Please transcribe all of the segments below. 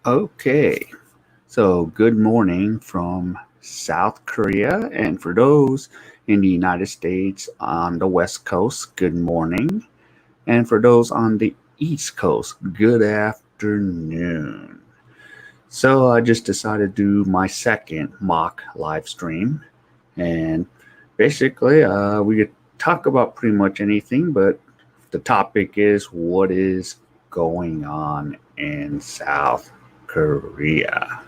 Okay, so good morning from South Korea, and for those in the United States on the West Coast, good morning, and for those on the East Coast, good afternoon. So I just decided to do my second mock live stream, and basically, we could talk about pretty much anything, but the topic is what is going on in South Korea.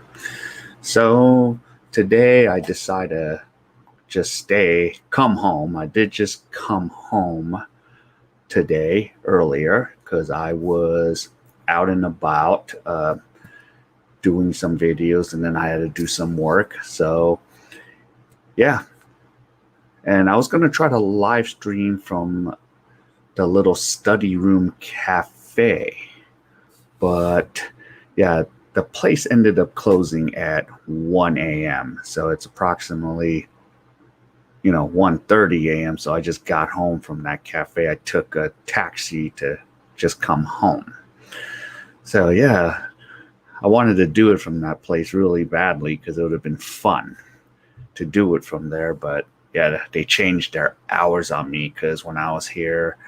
So today I decided to just come home. I did just come home today earlier because I was out and about doing some videos and then I had to do some work. So yeah, and I was going to try to live stream from the little study room cafe, but yeah, the place ended up closing at 1 a.m. So it's approximately 1:30 a.m. So I just got home from that cafe. I took a taxi to just come home. So yeah, I wanted to do it from that place really badly because it would have been fun to do it from there. But yeah, they changed their hours on me because when I was here,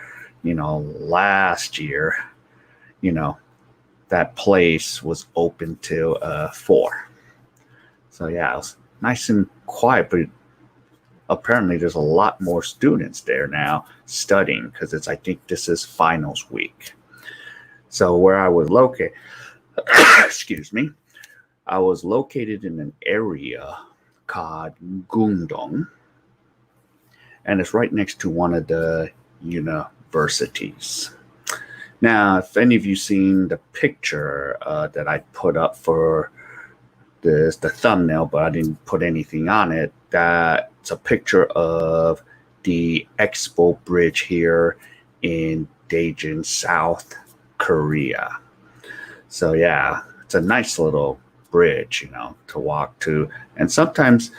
last year, you know, that place was open till 4. So yeah, it was nice and quiet, but apparently there's a lot more students there now studying because I think this is finals week. So where I was located, excuse me, I was located in an area called Gungdong, and it's right next to one of the universities. Now, if any of you seen the picture that I put up for the thumbnail, but I didn't put anything on it, that's a picture of the Expo Bridge here in Daejeon, South Korea. So yeah, it's a nice little bridge, to walk to. And sometimes,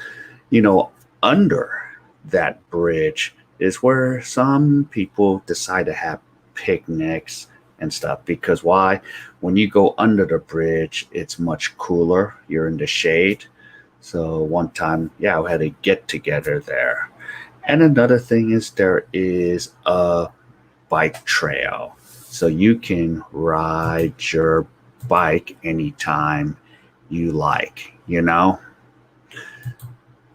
under that bridge is where some people decide to have picnics and stuff, because why? When you go under the bridge, it's much cooler. You're in the shade. So one time, yeah, we had a get together there. And another thing is there is a bike trail. So you can ride your bike anytime you like,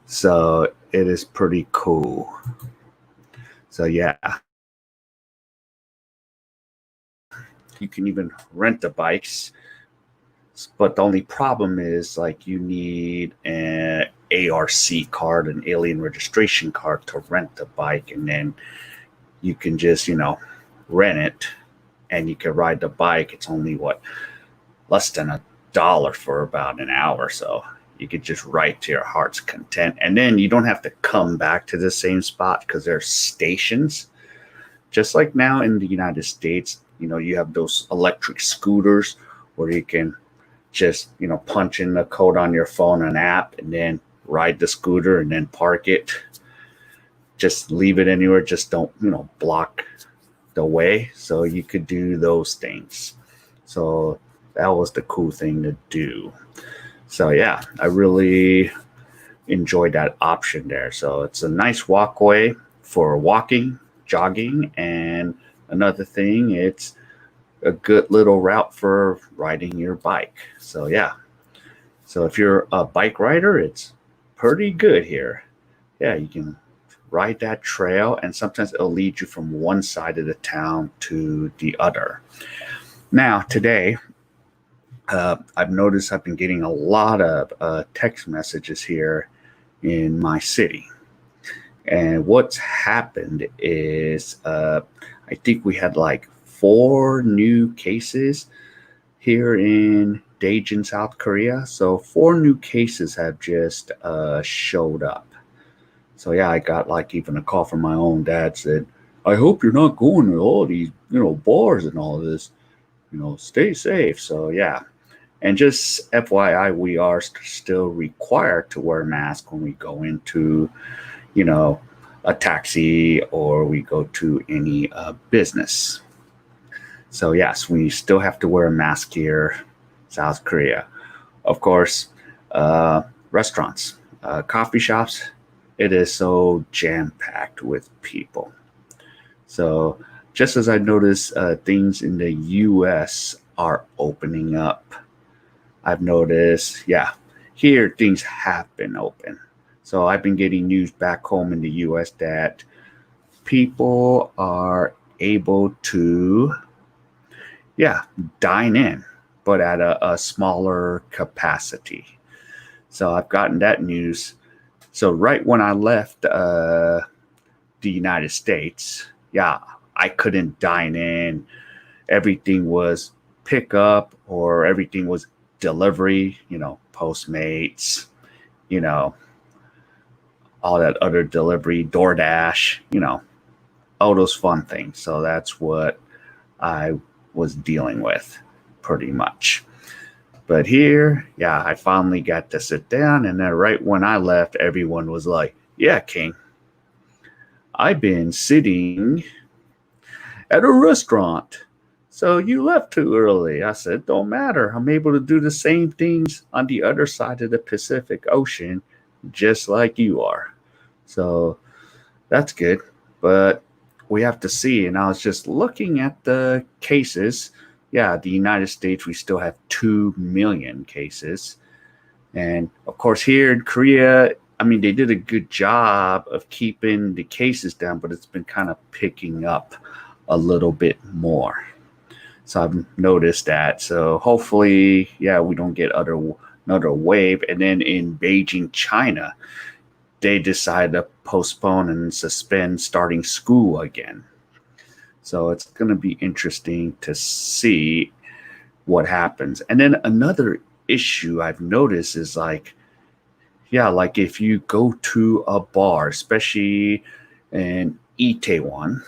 So it is pretty cool. So yeah, you can even rent the bikes, but the only problem is like you need an ARC card, an alien registration card, to rent the bike, and then you can just rent it and you can ride the bike. It's only less than $1 for about an hour, so you could just ride to your heart's content, and then you don't have to come back to the same spot because there's stations. Just like now in the United States, you have those electric scooters where you can just, punch in the code on your phone, an app, and then ride the scooter and then park it. Just leave it anywhere. Just don't, block the way. So you could do those things. So that was the cool thing to do. So yeah, I really enjoyed that option there. So it's a nice walkway for walking, jogging, and another thing, it's a good little route for riding your bike. So yeah, so if you're a bike rider, it's pretty good here. Yeah, you can ride that trail, and sometimes it'll lead you from one side of the town to the other. Now today, I've noticed I've been getting a lot of text messages here in my city. And what's happened is I think we had like 4 new cases here in Daejeon, South Korea. So 4 new cases have just showed up. So yeah, I got like even a call from my own dad said, I hope you're not going to all these, bars and all this, stay safe. So yeah. And just FYI, we are still required to wear a mask when we go into, a taxi or we go to any business. So yes, we still have to wear a mask here South Korea. Of course, restaurants, coffee shops, it is so jam-packed with people. So just as I noticed things in the US are opening up, I've noticed, yeah, here things have been open. So I've been getting news back home in the US that people are able to, yeah, dine in, but at a smaller capacity. So I've gotten that news. So right when I left the United States, yeah, I couldn't dine in. Everything was pick up or everything was delivery, Postmates, you know, all that other delivery, DoorDash, all those fun things. So that's what I was dealing with pretty much. But here, yeah, I finally got to sit down. And then right when I left, everyone was like, yeah, King, I've been sitting at a restaurant. So you left too early. I said, don't matter. I'm able to do the same things on the other side of the Pacific Ocean, just like you are. So that's good. But we have to see. And I was just looking at the cases. Yeah, the United States, we still have 2 million cases. And of course, here in Korea, I mean, they did a good job of keeping the cases down, but it's been kind of picking up a little bit more. So I've noticed that. So hopefully, yeah, we don't get another wave. And then in Beijing, China, they decided to postpone and suspend starting school again. So it's going to be interesting to see what happens. And then another issue I've noticed is like, yeah, like if you go to a bar, especially in Itaewon,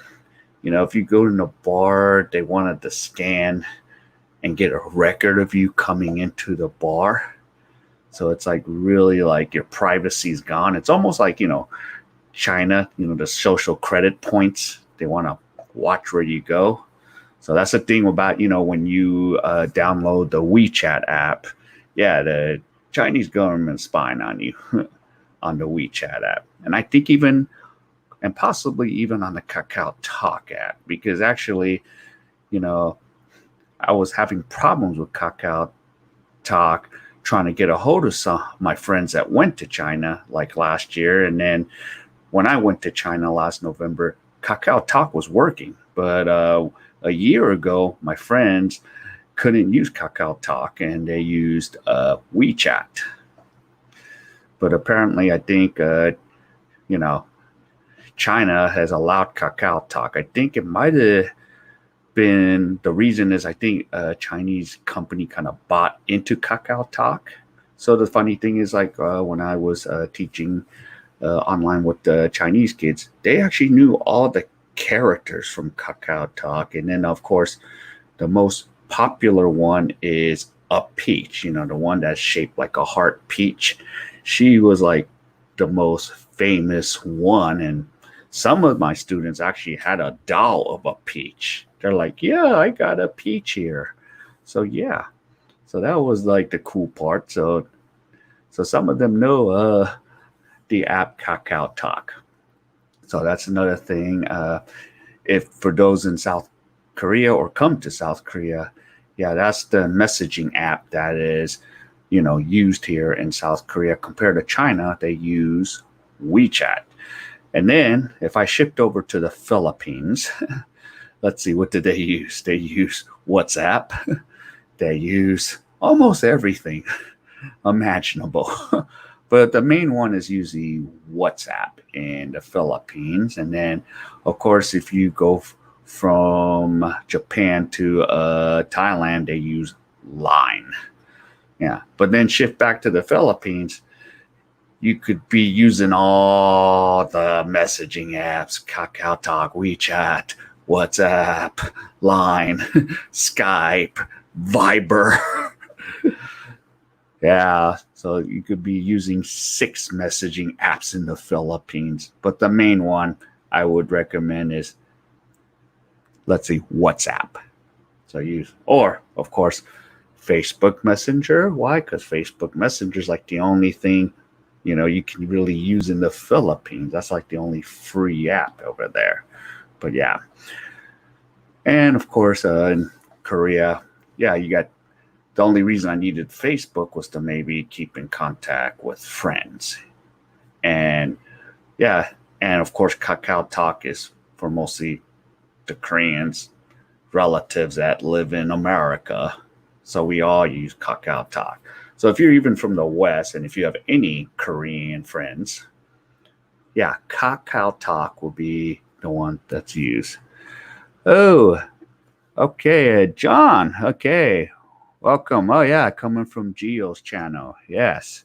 if you go to a bar, they wanted to scan and get a record of you coming into the bar. So it's like really like your privacy's gone. It's almost like, China, the social credit points. They want to watch where you go. So that's the thing about, when you download the WeChat app. Yeah, the Chinese government spying on you on the WeChat app. And I think even, and possibly even on the Kakao Talk app, because actually, I was having problems with Kakao Talk trying to get a hold of some of my friends that went to China like last year. And then when I went to China last November, Kakao Talk was working. But a year ago, my friends couldn't use Kakao Talk and they used WeChat. But apparently, I think, China has allowed Kakao Talk. I think it might have been the reason is I think a Chinese company kind of bought into Kakao Talk. So the funny thing is like when I was teaching online with the Chinese kids, they actually knew all the characters from Kakao Talk. And then, of course, the most popular one is a peach, the one that's shaped like a heart peach. She was like the most famous one. And some of my students actually had a doll of a peach. They're like, yeah, I got a peach here. So, yeah. So that was like the cool part. So some of them know the app Kakao Talk. So that's another thing. If for those in South Korea or come to South Korea, yeah, that's the messaging app that is, used here in South Korea. Compared to China, they use WeChat. And then if I shipped over to the Philippines, let's see, what did they use? They use WhatsApp. They use almost everything imaginable. But the main one is usually WhatsApp in the Philippines. And then, of course, if you go from Japan to Thailand, they use Line. Yeah. But then shift back to the Philippines, you could be using all the messaging apps, Kakao Talk, WeChat, WhatsApp, Line, Skype, Viber. Yeah, so you could be using 6 messaging apps in the Philippines. But the main one I would recommend is, let's see, WhatsApp. So use, or of course, Facebook Messenger. Why? Because Facebook Messenger is like the only thing, you can really use in the Philippines. That's like the only free app over there. But yeah. And of course, in Korea, yeah, you got the only reason I needed Facebook was to maybe keep in contact with friends. And yeah, and of course, Kakao Talk is for mostly the Koreans, relatives that live in America. So we all use Kakao Talk. So if you're even from the West and if you have any Korean friends, yeah, Kakao Talk will be the one that's used. Oh, okay, John. Okay, welcome. Oh yeah, coming from Geo's channel. Yes.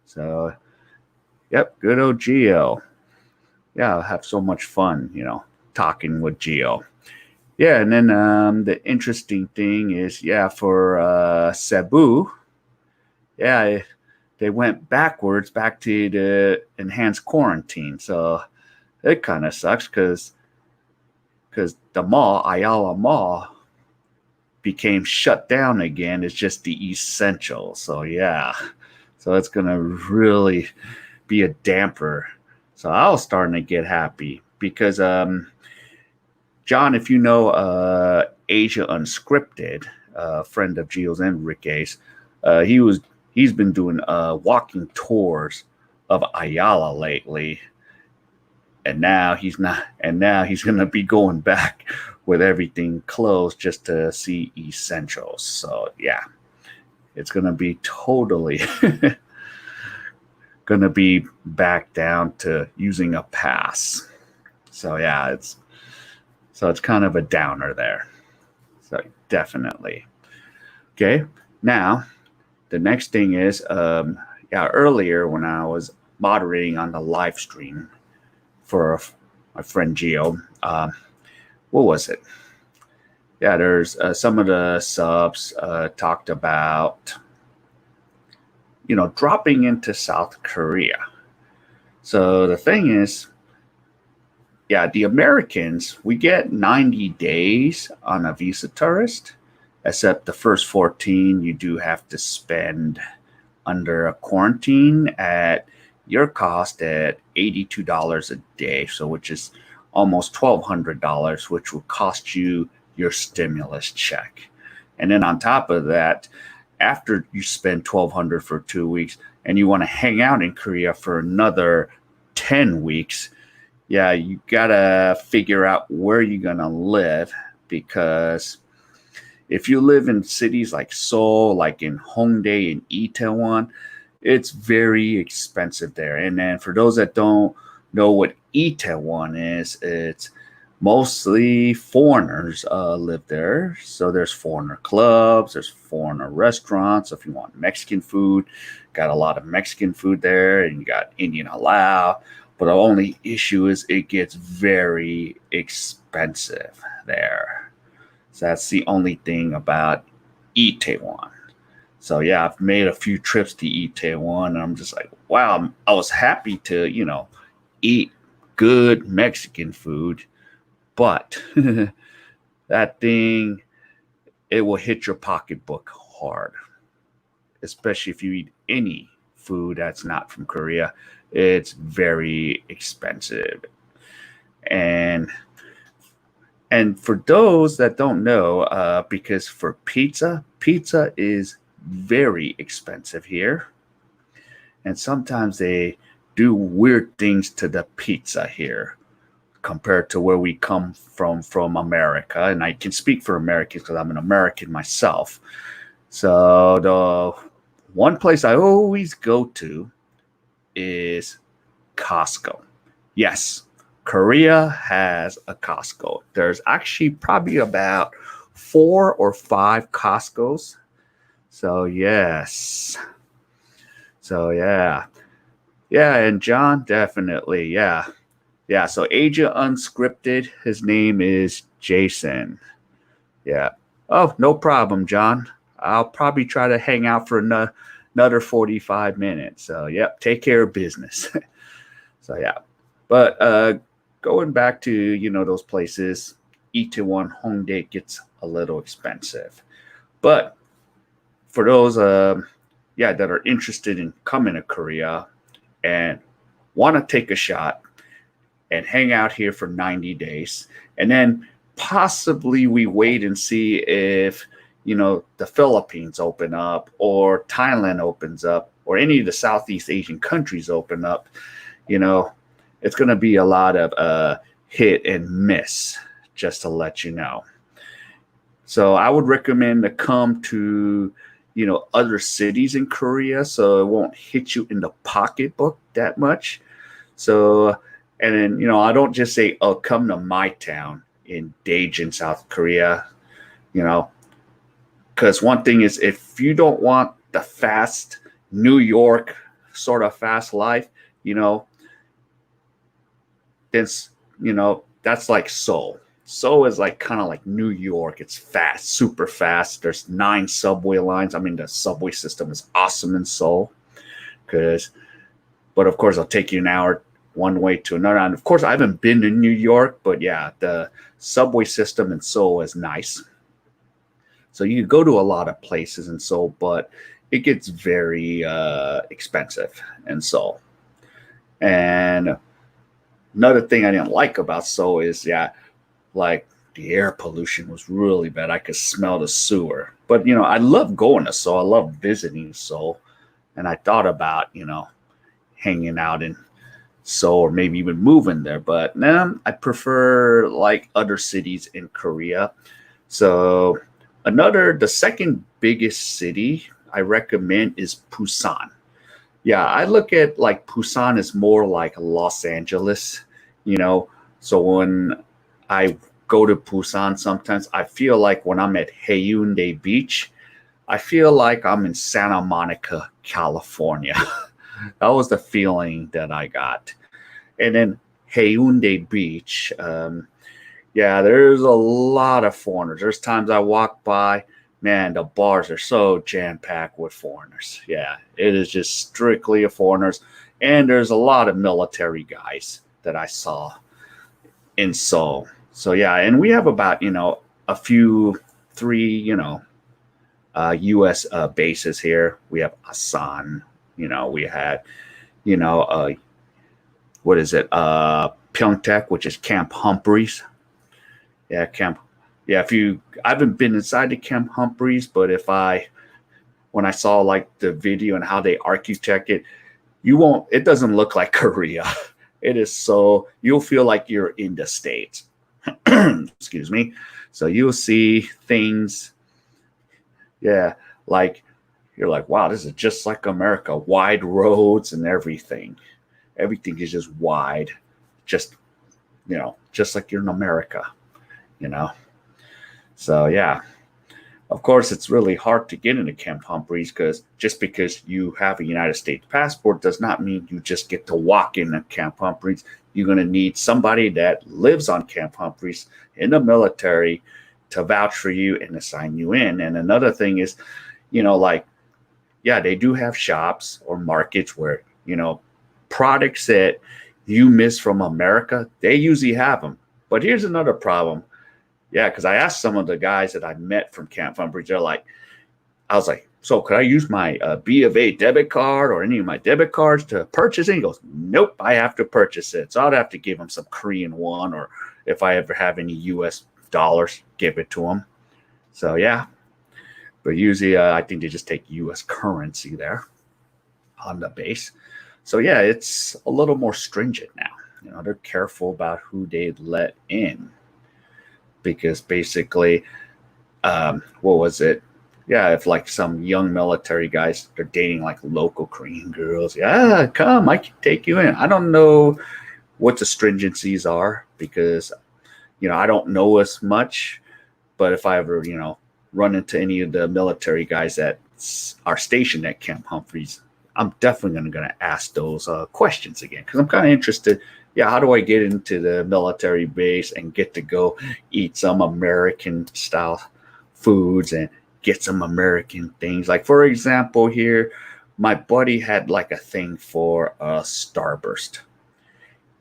So, yep, good old Geo. Yeah, I'll have so much fun, talking with Geo. Yeah, and then the interesting thing is, yeah, for Cebu, yeah, they went backwards back to the enhanced quarantine. So it kind of sucks because the mall, Ayala Mall, became shut down again. It's just the essential. So yeah, so it's gonna really be a damper. So I was starting to get happy because John, if you know Asia Unscripted, friend of Gio's and Rick Ace, he's been doing walking tours of Ayala lately, and now he's not, and now he's gonna be going back with everything closed just to see essentials. So yeah, it's gonna be totally gonna be back down to using a pass. So yeah, it's kind of a downer there. So definitely. Okay. Now the next thing is, yeah, earlier when I was moderating on the live stream for my friend Geo, what was it? Yeah, there's some of the subs talked about, dropping into South Korea. So the thing is, yeah, the Americans, we get 90 days on a visa tourist, except the first 14 you do have to spend under a quarantine at your cost at $82 a day, so which is almost $1,200, which will cost you your stimulus check. And then on top of that, after you spend $1,200 for 2 weeks and you want to hang out in Korea for another 10 weeks, yeah, you gotta figure out where you're gonna live, because if you live in cities like Seoul, like in Hongdae and Itaewon, it's very expensive there. And then for those that don't know what Itaewon is, it's mostly foreigners live there. So there's foreigner clubs, there's foreigner restaurants. So if you want Mexican food, got a lot of Mexican food there, and you got Indian halal. But the only issue is it gets very expensive there. So that's the only thing about Itaewon. So yeah, I've made a few trips to Itaewon, and I'm just like, wow, I was happy to, eat good Mexican food, but that thing, it will hit your pocketbook hard, especially if you eat any food that's not from Korea. It's very expensive. And for those that don't know, because for pizza is very expensive here. And sometimes they do weird things to the pizza here compared to where we come from America. And I can speak for Americans because I'm an American myself. So the one place I always go to is Costco. Yes, Korea has a Costco. There's actually probably about 4 or 5 Costcos. So yes. So yeah. Yeah, and John, definitely. Yeah. Yeah. So Asia Unscripted, his name is Jason. Yeah. Oh, no problem, John. I'll probably try to hang out for another 45 minutes. So yep, take care of business. So yeah. But going back to, those places, Itaewon, Hongdae gets a little expensive. But for those that are interested in coming to Korea and want to take a shot and hang out here for 90 days, and then possibly we wait and see if the Philippines open up or Thailand opens up or any of the Southeast Asian countries open up. It's going to be a lot of hit and miss, just to let you know. So I would recommend to come to other cities in Korea, so it won't hit you in the pocketbook that much. So, and then I don't just say, oh, come to my town in Daejeon, South Korea, because one thing is, if you don't want the fast New York sort of fast life, then that's like Seoul. Seoul is like kind of like New York. It's fast, super fast. There's 9 subway lines. I mean, the subway system is awesome in Seoul. But of course, it'll take you an hour one way to another. And of course, I haven't been to New York, but yeah, the subway system in Seoul is nice. So you go to a lot of places in Seoul, but it gets very expensive in Seoul. And another thing I didn't like about Seoul is, like the air pollution was really bad. I could smell the sewer. But, I love going to Seoul. I love visiting Seoul. And I thought about, hanging out in Seoul or maybe even moving there. But now I prefer like other cities in Korea. So the second biggest city I recommend is Busan. Yeah, I look at like Busan as more like Los Angeles, So when I go to Busan, sometimes I feel like when I'm at Haeundae Beach, I feel like I'm in Santa Monica, California. That was the feeling that I got. And then Haeundae Beach, there's a lot of foreigners. There's times I walk by, man, the bars are so jam-packed with foreigners. Yeah, it is just strictly of foreigners. And there's a lot of military guys that I saw in Seoul. So, yeah, and we have about, a few, 3, U.S. Bases here. We have Asan, we had, what is it? Pyeongtaek, which is Camp Humphreys. Yeah, I haven't been inside the Camp Humphreys, but when I saw like the video and how they architect it, it doesn't look like Korea. It is you'll feel like you're in the States. Excuse me. So you'll see things. Yeah. Like you're like, wow, this is just like America. Wide roads and everything. Everything is just wide. Just like you're in America, So yeah. Of course, it's really hard to get into Camp Humphreys because you have a United States passport does not mean you just get to walk into Camp Humphreys. You're going to need somebody that lives on Camp Humphreys in the military to vouch for you and assign you in. And another thing is, they do have shops or markets where, products that you miss from America, they usually have them. But here's another problem. Yeah, because I asked some of the guys that I met from Camp Humphreys, I was like, so could I use my B of A debit card or any of my debit cards to purchase it? He goes, nope, I have to purchase it. So I'd have to give him some Korean won, or if I ever have any US dollars, give it to him. So yeah, but usually I think they just take US currency there on the base. So yeah, it's a little more stringent now. They're careful about who they let in. Because basically, what was it? Yeah, if like some young military guys, they're dating like local Korean girls. Yeah, come, I can take you in. I don't know what the stringencies are because, I don't know as much. But if I ever, run into any of the military guys that are stationed at Camp Humphreys, I'm definitely going to ask those questions again because I'm kind of interested. Yeah, how do I get into the military base and get to go eat some American style foods and get some American things? Like, for example, here, my buddy had like a thing for a Starburst.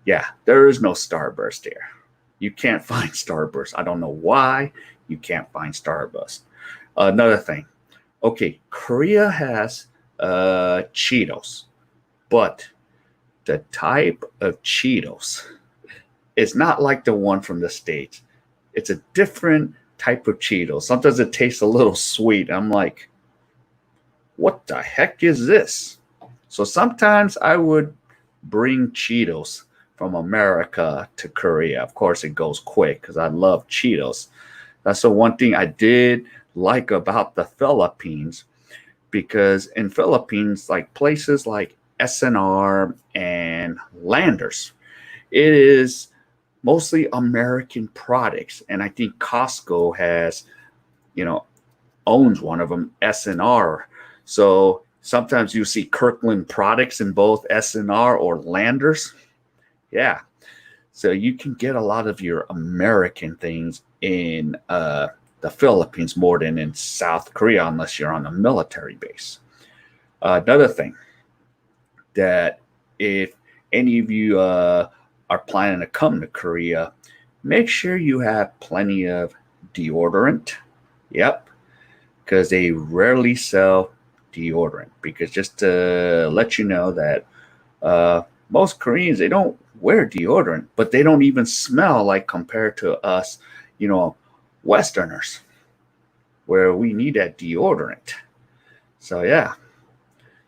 Yeah, there is no Starburst here. You can't find Starburst. I don't know why you can't find Starburst. Another thing, Okay, Korea has Cheetos, but the type of Cheetos is not like the one from the States. It's a different type of Cheetos. Sometimes it tastes a little sweet. I'm like, what the heck is this? So sometimes I would bring Cheetos from America to Korea. Of course, it goes quick because I love Cheetos. That's the one thing I did like about the Philippines, because in Philippines, like places like SNR and Landers, it is mostly American products. And I think Costco has, you know, owns one of them, SNR. So sometimes you see Kirkland products in both SNR or Landers. Yeah. So you can get a lot of your American things in the Philippines more than in South Korea, unless you're on a military base. Another thing that if any of you are planning to come to Korea, make sure you have plenty of deodorant. Yep, because they rarely sell deodorant. Because just to let you know that most Koreans, they don't wear deodorant, but they don't even smell like compared to us, you know, Westerners, where we need that deodorant. So yeah,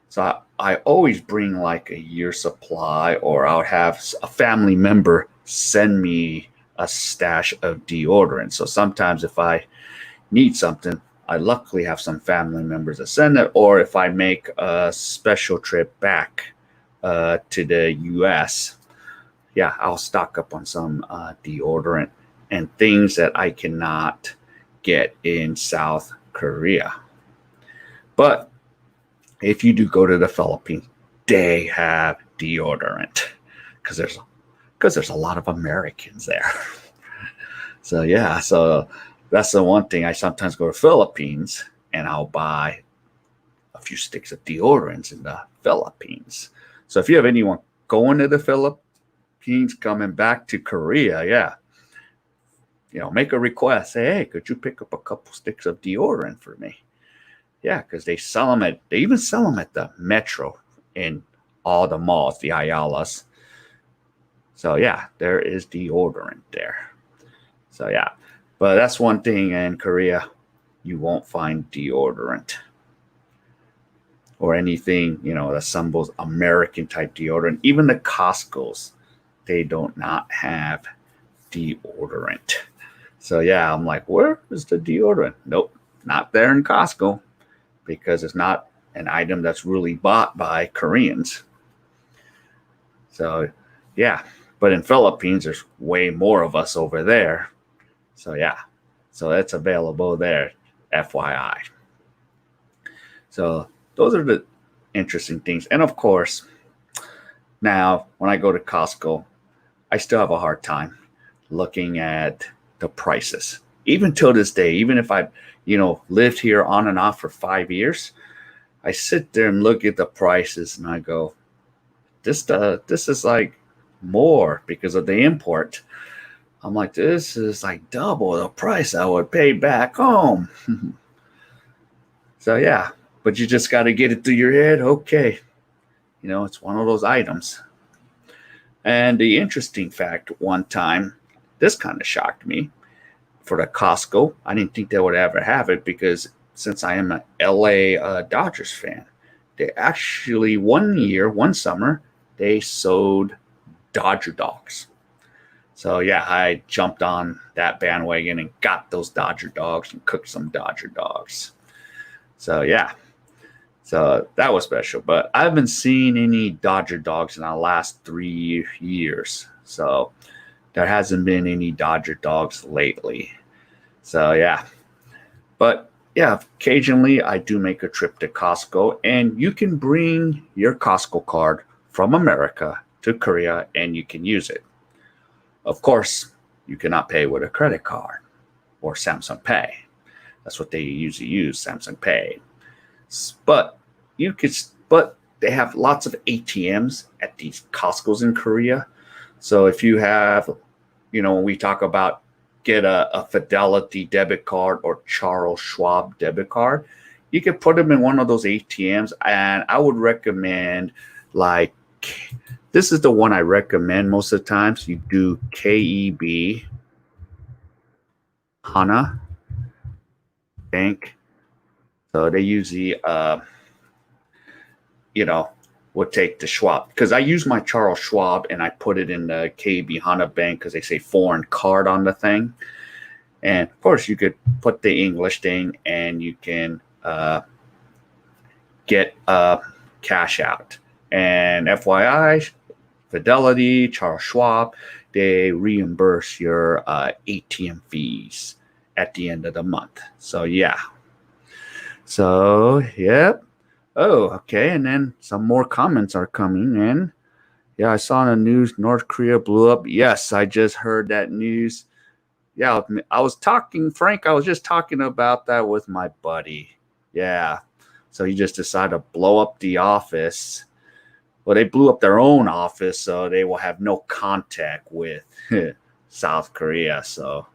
so I always bring like a year supply, or I'll have a family member send me a stash of deodorant. So sometimes if I need something, I luckily have some family members that send it, or if I make a special trip back to the US, yeah, I'll stock up on some deodorant and things that I cannot get in South Korea. But if you do go to the Philippines, they have deodorant because there's a lot of Americans there. So yeah, so that's the one thing. I sometimes go to Philippines and I'll buy a few sticks of deodorants in the Philippines. So if you have anyone going to the Philippines coming back to Korea, yeah, make a request. Say, hey, could you pick up a couple sticks of deodorant for me? Yeah, because they even sell them at the Metro in all the malls, the Ayalas. So yeah, there is deodorant there. So yeah, but that's one thing in Korea, you won't find deodorant or anything, that resembles American type deodorant. Even the Costco's, they don't not have deodorant. So yeah, I'm like, where is the deodorant? Nope, not there in Costco, because it's not an item that's really bought by Koreans. So yeah, but in Philippines, there's way more of us over there. So yeah, so it's available there, FYI. So those are the interesting things. And of course, now when I go to Costco, I still have a hard time looking at the prices. Even till this day, even if I, lived here on and off for 5 years, I sit there and look at the prices and I go, this is like more because of the import. I'm like, this is like double the price I would pay back home. So yeah, but you just got to get it through your head. Okay, it's one of those items. And the interesting fact, one time, this kind of shocked me. For the Costco, I didn't think they would ever have it, because since I am an LA Dodgers fan, they actually one summer, they sold Dodger dogs. So yeah, I jumped on that bandwagon and got those Dodger dogs and cooked some Dodger dogs. So yeah, so that was special. But I haven't seen any Dodger dogs in the last 3 years. So there hasn't been any Dodger dogs lately. So yeah, but yeah, occasionally I do make a trip to Costco, and you can bring your Costco card from America to Korea and you can use it. Of course, you cannot pay with a credit card or Samsung Pay. That's what they usually use, Samsung Pay. But but they have lots of ATMs at these Costco's in Korea. So if you have, when we talk about get a Fidelity debit card or Charles Schwab debit card, you could put them in one of those ATMs, and I would recommend like this is the one I recommend most of the times. You do K.E.B. Hana Bank. So they usually you know, would take the Schwab because I use my Charles Schwab and I put it in the K.A.E. Hana Bank because they say foreign card on the thing. And of course, you could put the English thing and you can get cash out. And FYI, Fidelity, Charles Schwab, they reimburse your ATM fees at the end of the month. So, yeah. So, yep. Oh, okay. And then some more comments are coming in. Yeah, I saw in the news North Korea blew up. Yes, I just heard that news. Yeah, I was talking, Frank, I was just talking about that with my buddy. Yeah. So he just decided to blow up the office. Well, they blew up their own office, so they will have no contact with South Korea. So,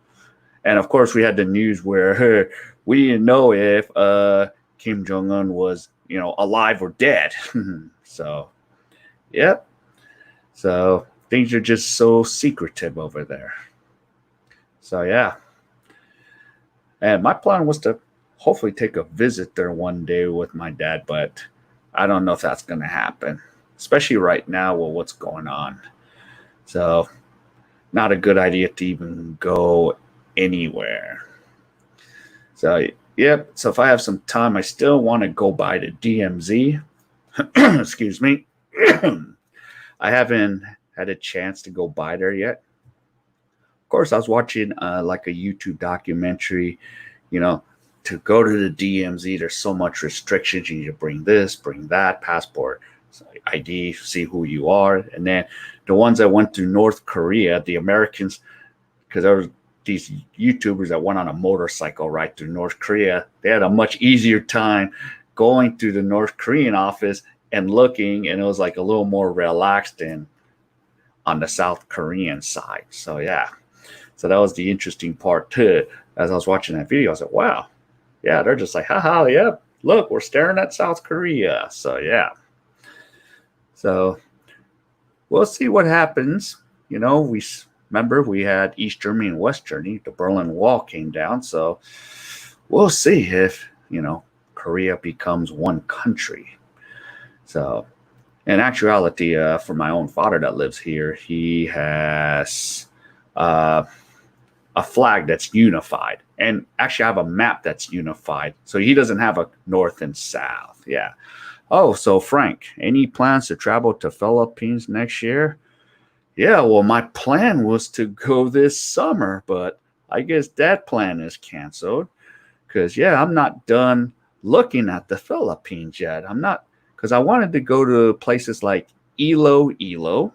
and of course, we had the news where we didn't know if Kim Jong Un was, alive or dead. So, yep. So things are just so secretive over there. So yeah. And my plan was to hopefully take a visit there one day with my dad, but I don't know if that's going to happen, especially right now with what's going on. So, not a good idea to even go anywhere. So, yep. So, if I have some time, I still want to go by to DMZ. Excuse me. I haven't had a chance to go by there yet. Of course, I was watching like a YouTube documentary, to go to the DMZ, there's so much restrictions. You need to bring this, bring that, passport, ID, see who you are. And then the ones that went to North Korea, the Americans, because there were these YouTubers that went on a motorcycle ride through North Korea, they had a much easier time going through the North Korean office and looking, and it was like a little more relaxed than on the South Korean side. So, yeah. So that was the interesting part too. As I was watching that video, I was like, wow, yeah, they're just like, haha, yeah, look, we're staring at South Korea. So, yeah. So we'll see what happens. We remember we had East Germany and West Germany. The Berlin Wall came down. So we'll see if, Korea becomes one country. So in actuality, for my own father that lives here, he has a flag that's unified. And actually, I have a map that's unified. So he doesn't have a north and south. Yeah. Oh, so Frank, any plans to travel to Philippines next year? Yeah, well, my plan was to go this summer, but I guess that plan is canceled. Because, yeah, I'm not done looking at the Philippines yet. I'm not, because I wanted to go to places like Iloilo,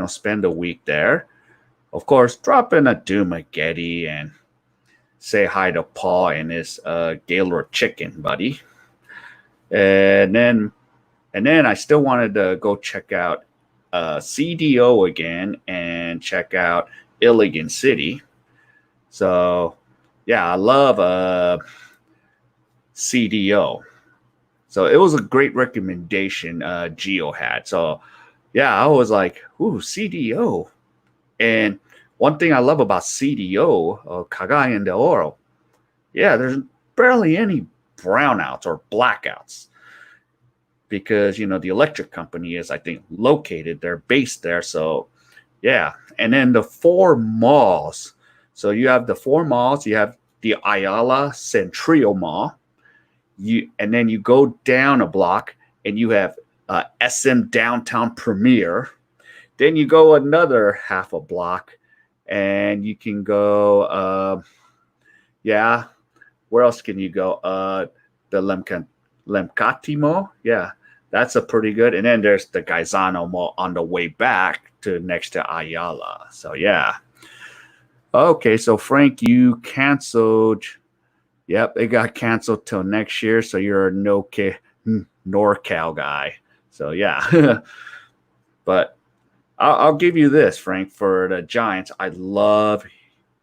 spend a week there. Of course, drop in a Dumageddon and say hi to Paul and his Gaylord chicken buddy. And then I still wanted to go check out CDO again and check out Iligan City. So, yeah, I love CDO. So it was a great recommendation Geo had. So, yeah, I was like, ooh, CDO. And one thing I love about CDO, Cagayan de Oro, yeah, there's barely any brownouts or blackouts because, the electric company is, I think, located there, based there. So, yeah. And then the 4 malls. So you have the 4 malls. You have the Ayala Centrio Mall. And then you go down a block and you have SM Downtown Premier. Then you go another half a block and you can go, yeah, where else can you go? The Lemcati Mall. Yeah, that's a pretty good. And then there's the Gaisano Mall on the way back to next to Ayala. So, yeah. Okay, so Frank, you canceled. Yep, it got canceled till next year. So you're a NorCal guy. So, yeah. But I'll give you this, Frank. For the Giants, I love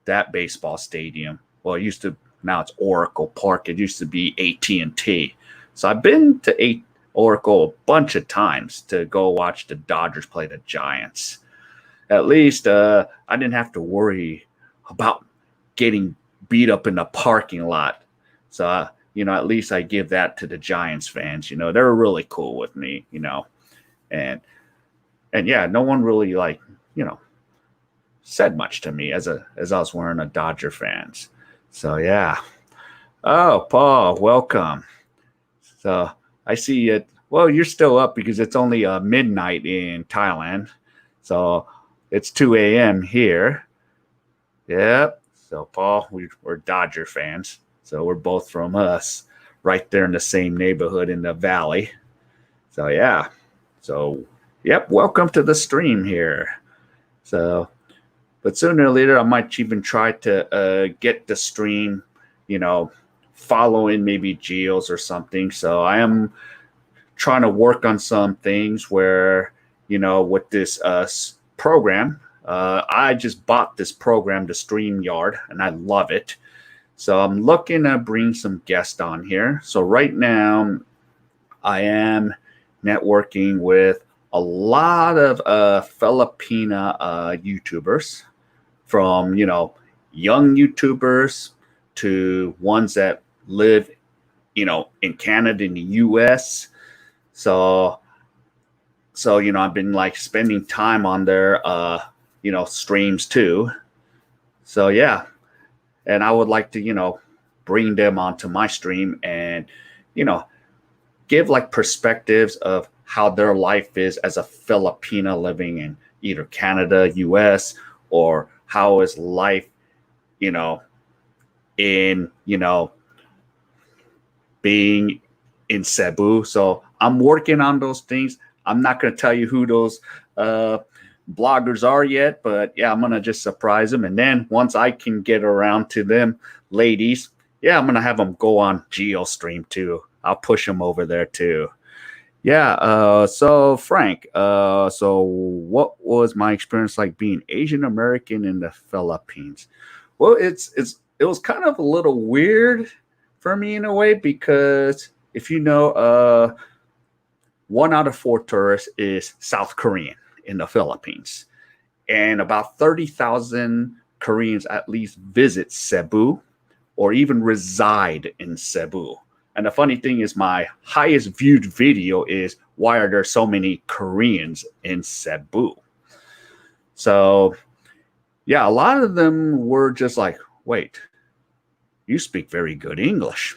that baseball stadium. Well, it used to Now it's Oracle Park. It used to be AT&T. So I've been to Oracle a bunch of times to go watch the Dodgers play the Giants. At least I didn't have to worry about getting beat up in the parking lot. So, at least I give that to the Giants fans. They're really cool with me, and yeah, no one really said much to me as I was wearing a Dodger fans. So yeah. Oh, Paul, welcome. So I see it. Well, you're still up because it's only midnight in Thailand. So it's 2 a.m. here. Yep. So Paul, we're Dodger fans. So we're both from us, right there in the same neighborhood in the valley. So yeah. So yep. Welcome to the stream here. So, but sooner or later, I might even try to get the stream, following maybe Geos or something. So I am trying to work on some things where, with this program, I just bought this program, the StreamYard, and I love it. So I'm looking to bring some guests on here. So right now, I am networking with a lot of Filipina YouTubers, from young YouTubers to ones that live in Canada and the US. So I've been spending time on their streams too. So yeah, and I would like to bring them onto my stream and give perspectives of how their life is as a Filipina living in either Canada, US, or how is life in being in Cebu. So I'm working on those things. I'm not going to tell you who those bloggers are yet, but yeah, I'm going to just surprise them. And then once I can get around to them ladies, yeah, I'm going to have them go on GeoStream too. I'll push them over there too. Yeah. So Frank, so what was my experience like being Asian American in the Philippines? Well, it was kind of a little weird for me in a way, because if 1 out of 4 tourists is South Korean in the Philippines, and about 30,000 Koreans at least visit Cebu or even reside in Cebu. And the funny thing is, my highest viewed video is, why are there so many Koreans in Cebu? So yeah, a lot of them were just like, wait, you speak very good English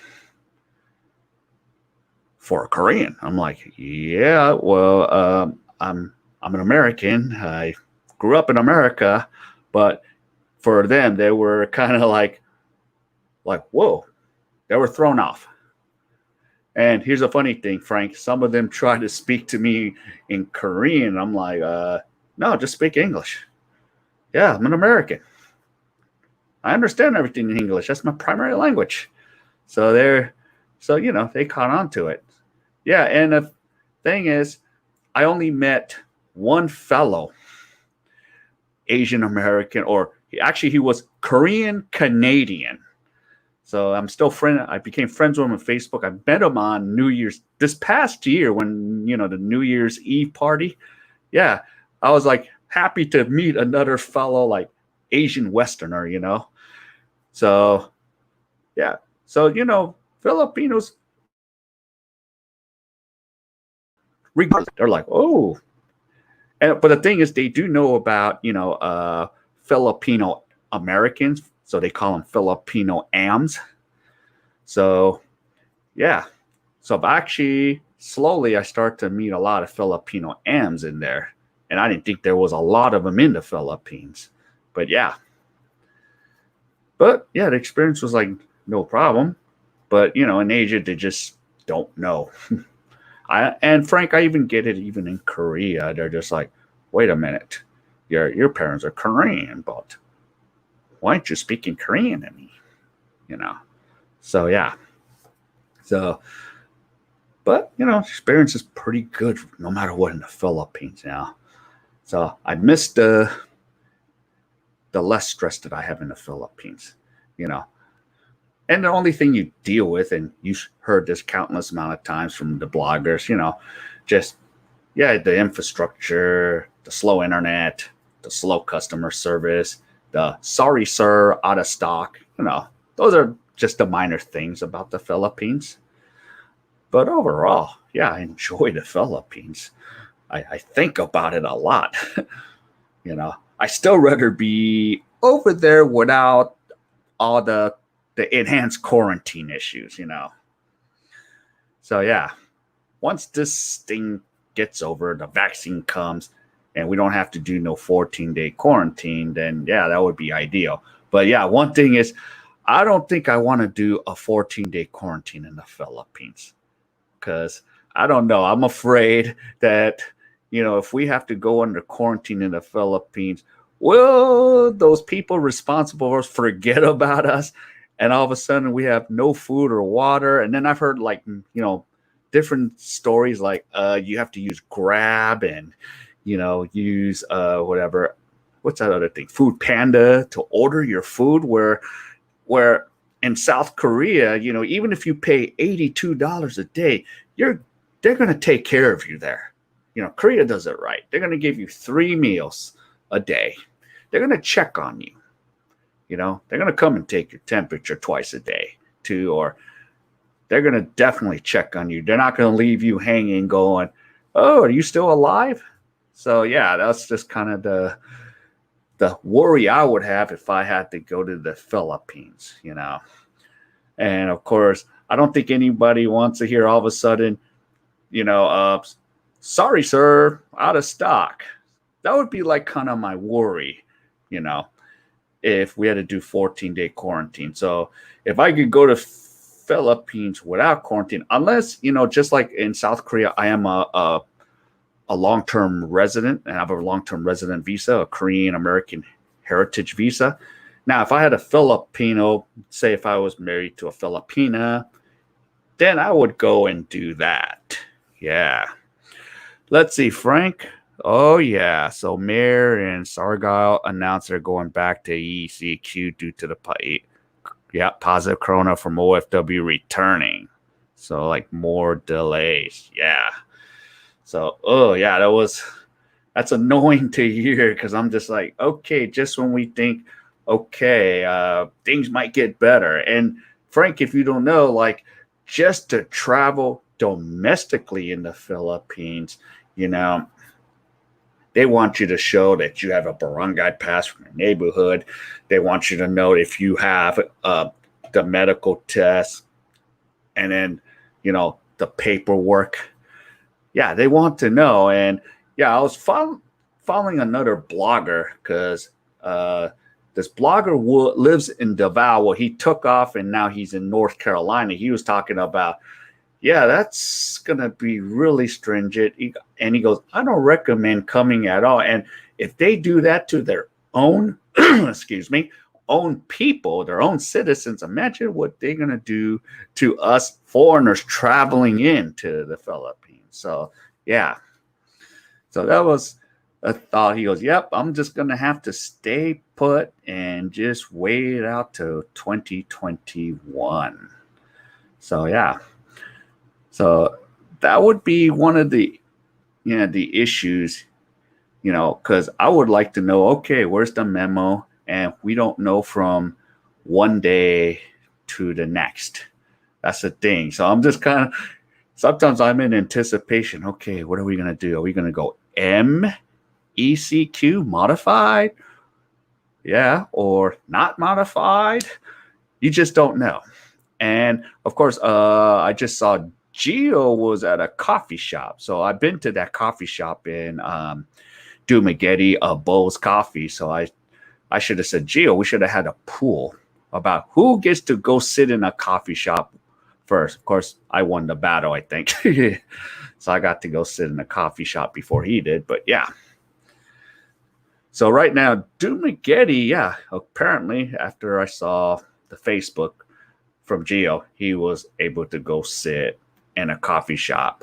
for a Korean. I'm like, yeah, well, I'm an American. I grew up in America, but for them, they were kind of like, whoa, they were thrown off. And here's a funny thing, Frank. Some of them try to speak to me in Korean. I'm like, no, just speak English. Yeah, I'm an American. I understand everything in English. That's my primary language. So they caught on to it. Yeah, and the thing is, I only met one fellow Asian American, or he was Korean Canadian. So I'm still I became friends with him on Facebook. I met him on New Year's this past year when, the New Year's Eve party. Yeah, I was happy to meet another fellow Asian Westerner, So yeah, so Filipinos, regardless, they're like, oh, but the thing is, they do know about Filipino Americans, so they call them Filipino AMs. So yeah, so actually slowly I start to meet a lot of Filipino AMs in there, and I didn't think there was a lot of them in the Philippines, but yeah. But yeah, the experience was no problem. But in Asia, they just don't know. And Frank, I even get it even in Korea. They're just like, wait a minute, your parents are Korean, but why aren't you speaking Korean to me? So yeah. So, but experience is pretty good no matter what in the Philippines now. So I missed the less stress that I have in the Philippines, And the only thing you deal with, and you've heard this countless amount of times from the bloggers, just, yeah, the infrastructure, the slow internet, the slow customer service, the sorry, sir, out of stock, those are just the minor things about the Philippines. But overall, yeah, I enjoy the Philippines. I think about it a lot. I still rather be over there without all the enhanced quarantine issues. So yeah, once this thing gets over, the vaccine comes, and we don't have to do no 14-day quarantine, then yeah, that would be ideal. But yeah, one thing is, I don't think I want to do a 14-day quarantine in the Philippines, because I don't know. I'm afraid that, if we have to go under quarantine in the Philippines, will those people responsible for us forget about us? And all of a sudden we have no food or water. And then I've heard, like, different stories, like you have to use Grab and, use whatever. What's that other thing? Food Panda to order your food, where in South Korea, even if you pay $82 a day, they're going to take care of you there. Korea does it right. They're going to give you 3 meals a day. They're going to check on you. They're going to come and take your temperature twice a day too, or they're going to definitely check on you. They're not going to leave you hanging going, oh, are you still alive? So yeah, that's just kind of the worry I would have if I had to go to the Philippines. And of course, I don't think anybody wants to hear all of a sudden, sorry, sir, out of stock. That would be like kind of my worry, if we had to do 14-day quarantine. So if I could go to Philippines without quarantine, unless, just like in South Korea, I am a long-term resident, and I have a long-term resident visa, a Korean American heritage visa. Now, if I had a Filipino, say if I was married to a Filipina, then I would go and do that. Yeah. Let's see, Frank. Oh, yeah. So Mayor and Sargyle announced they're going back to ECQ due to the positive corona from OFW returning. So, like, more delays. Yeah. So, oh, yeah, that's annoying to hear, because I'm just like, okay, just when we think, okay, things might get better. And Frank, if you don't know, like, just to travel domestically in the Philippines, they want you to show that you have a barangay pass from your neighborhood. They want you to know if you have the medical test, and then, the paperwork. Yeah, they want to know. And yeah, I was following another blogger, because this blogger lives in Davao. Well, he took off and now he's in North Carolina. He was talking about, yeah, that's going to be really stringent. And he goes, I don't recommend coming at all. And if they do that to their own, excuse me, own people, their own citizens, imagine what they're going to do to us foreigners traveling into the Philippines. So, yeah. So that was a thought. He goes, yep, I'm just going to have to stay put and just wait it out to 2021. So, yeah. So that would be one of the issues, because I would like to know, okay, where's the memo? And we don't know from one day to the next. That's the thing. So I'm just kind of, sometimes I'm in anticipation. Okay, what are we going to do? Are we going to go MECQ modified? Yeah, or not modified? You just don't know. And of course, I just saw Gio was at a coffee shop. So I've been to that coffee shop in Dumaguete, Bowls Coffee. So I should have said, Gio, we should have had a pool about who gets to go sit in a coffee shop first. Of course, I won the battle, I think. So I got to go sit in a coffee shop before he did. But yeah. So right now, Dumaguete, yeah, apparently after I saw the Facebook from Gio, he was able to go sit in a coffee shop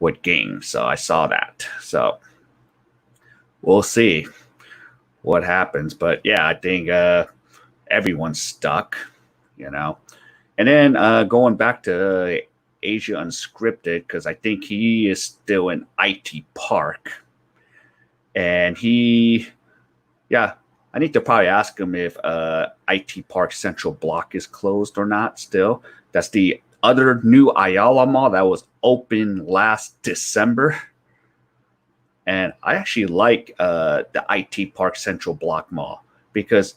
with Ging. So I saw that. So we'll see what happens. But yeah, I think everyone's stuck. you know. And then going back to Asia Unscripted, because I think he is still in IT Park. And yeah, I need to probably ask him if IT Park Central Block is closed or not still. That's the other new Ayala Mall that was open last December. And I actually like the IT Park Central Block Mall because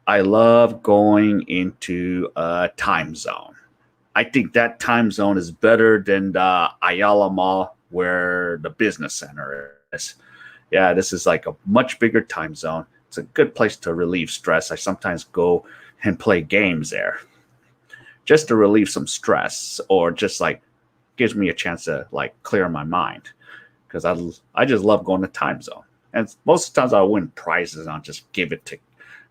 I love going into a time zone. I think that time zone is better than the Ayala Mall where the business center is. Yeah, this is like a much bigger time zone. It's a good place to relieve stress. I sometimes go and play games there just to relieve some stress or just like gives me a chance to like clear my mind because I just love going to time zone. And most of the times I win prizes. I'll just give it to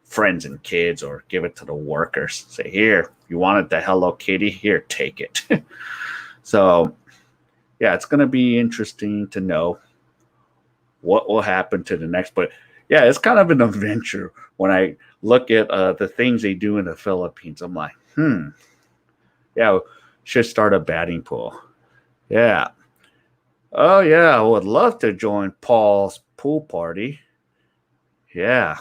friends and kids or give it to the workers. Say, here, you wanted the Hello Kitty? Here, take it. So, yeah, it's going to be interesting to know what will happen to the next. But, yeah, it's kind of an adventure when I look at the things they do in the Philippines. I'm like, yeah, should start a batting pool. Yeah. Oh, yeah, I would love to join Paul's pool party. Yeah.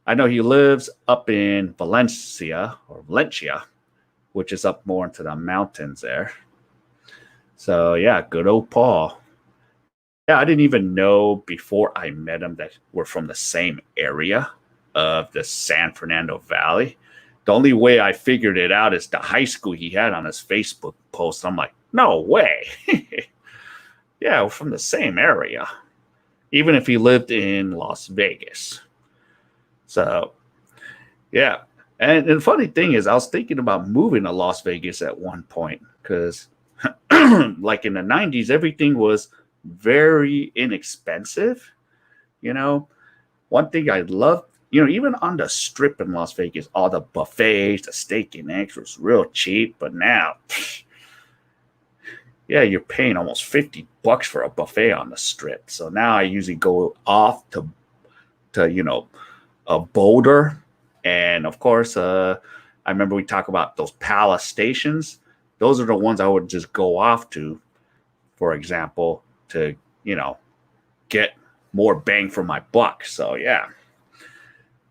I know he lives up in Valencia, which is up more into the mountains there. So, yeah, good old Paul. Yeah, I didn't even know before I met him that we're from the same area of the San Fernando Valley. The only way I figured it out is the high school he had on his Facebook post. I'm like, no way. Yeah, we're from the same area, even if he lived in Las Vegas. So, yeah. And the funny thing is, I was thinking about moving to Las Vegas at one point because, like in the 90s, everything was very inexpensive. You know, one thing I loved, even on the strip in Las Vegas, all the buffets, the steak and eggs was real cheap. But now, yeah, you're paying almost $50 for a buffet on the strip. So now I usually go off to a Boulder. And of course, I remember we talk about those Palace stations. Those are the ones I would just go off to, for example, to, get more bang for my buck. So, yeah.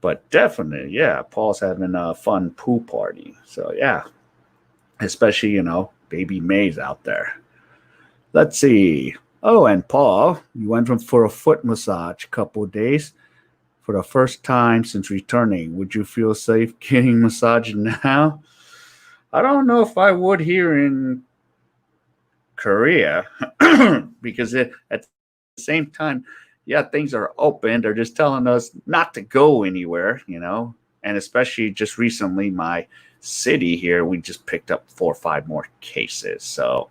But definitely, yeah, Paul's having a fun pool party. So, yeah. Especially, baby May's out there. Let's see. Oh, and Paul, you went for a foot massage a couple of days. For the first time since returning, would you feel safe getting massaged now? I don't know if I would here in Korea because at the same time, yeah, things are open. They're just telling us not to go anywhere, and especially just recently, my city here, we just picked up 4 or 5 more cases. So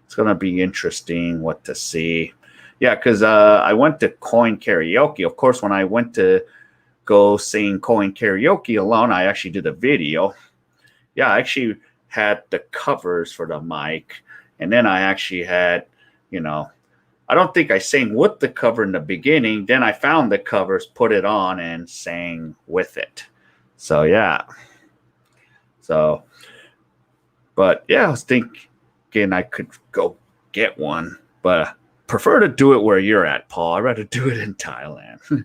it's going to be interesting what to see. Yeah, because I went to Coin Karaoke. Of course, when I went to go sing Coin Karaoke alone, I actually did a video. Yeah, I actually had the covers for the mic. And then I actually had, I don't think I sang with the cover in the beginning. Then I found the covers, put it on, and sang with it. So, yeah. So, but yeah, I was thinking I could go get one. But prefer to do it where you're at, Paul. I'd rather do it in Thailand.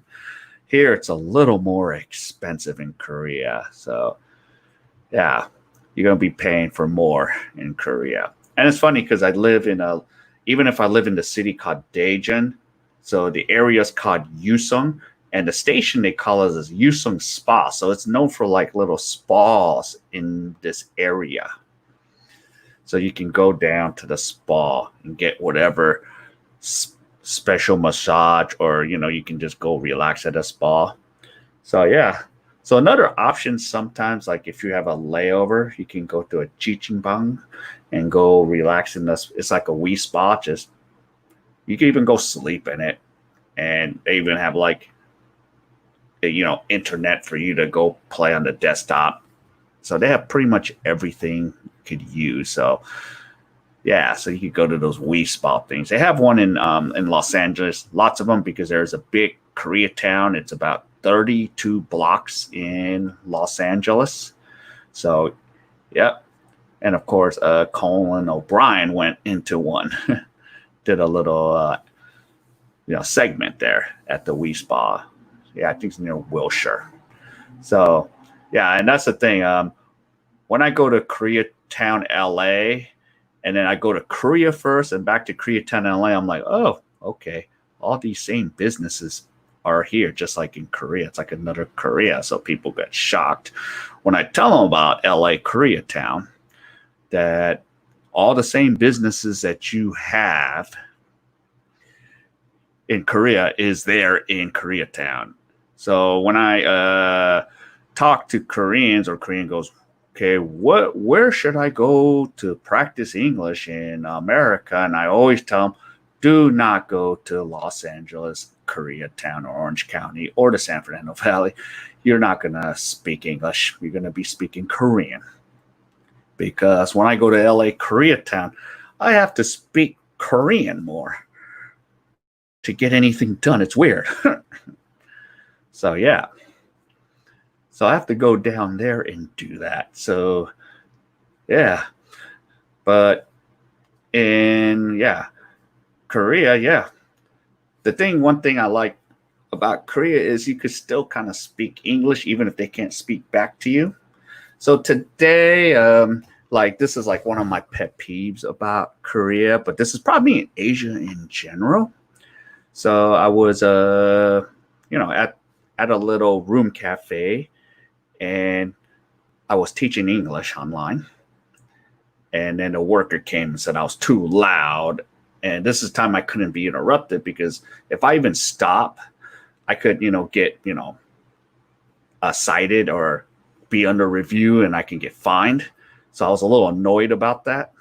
Here, it's a little more expensive in Korea. So, yeah, you're going to be paying for more in Korea. And it's funny because even if I live in the city called Daejeon, so the area is called Yusung, and the station they call it is Yusung Spa. So it's known for like little spas in this area. So you can go down to the spa and get whatever special massage, or you can just go relax at a spa. So yeah, so another option sometimes, like if you have a layover, you can go to a Chichimbang and go relax in this. It's like a wee spa. Just you can even go sleep in it, and they even have like internet for you to go play on the desktop. So they have pretty much everything you could use. So yeah, so you could go to those Wii Spa things. They have one in Los Angeles, lots of them because there's a big Koreatown. It's about 32 blocks in Los Angeles. So, yep. And of course, Colin O'Brien went into one, did a little, segment there at the Wii Spa. Yeah, I think it's near Wilshire. So, yeah, and that's the thing. When I go to Koreatown, LA, and then I go to Korea first and back to Koreatown, LA, I'm like, oh, okay. All these same businesses are here, just like in Korea. It's like another Korea. So people get shocked when I tell them about LA, Koreatown, that all the same businesses that you have in Korea is there in Koreatown. So when I talk to Koreans, or Korean goes, okay, where should I go to practice English in America? And I always tell them, do not go to Los Angeles, Koreatown, or Orange County, or the San Fernando Valley. You're not going to speak English. You're going to be speaking Korean. Because when I go to LA, Koreatown, I have to speak Korean more to get anything done. It's weird. So, yeah. So I have to go down there and do that. So, yeah. But in, Korea, yeah. One thing I like about Korea is you could still kind of speak English even if they can't speak back to you. So today, this is like one of my pet peeves about Korea, but this is probably in Asia in general. So I was, at a little room cafe, and I was teaching English online. And then a worker came and said I was too loud. And this is time I couldn't be interrupted, because if I even stop, I could, get, cited or be under review, and I can get fined. So I was a little annoyed about that.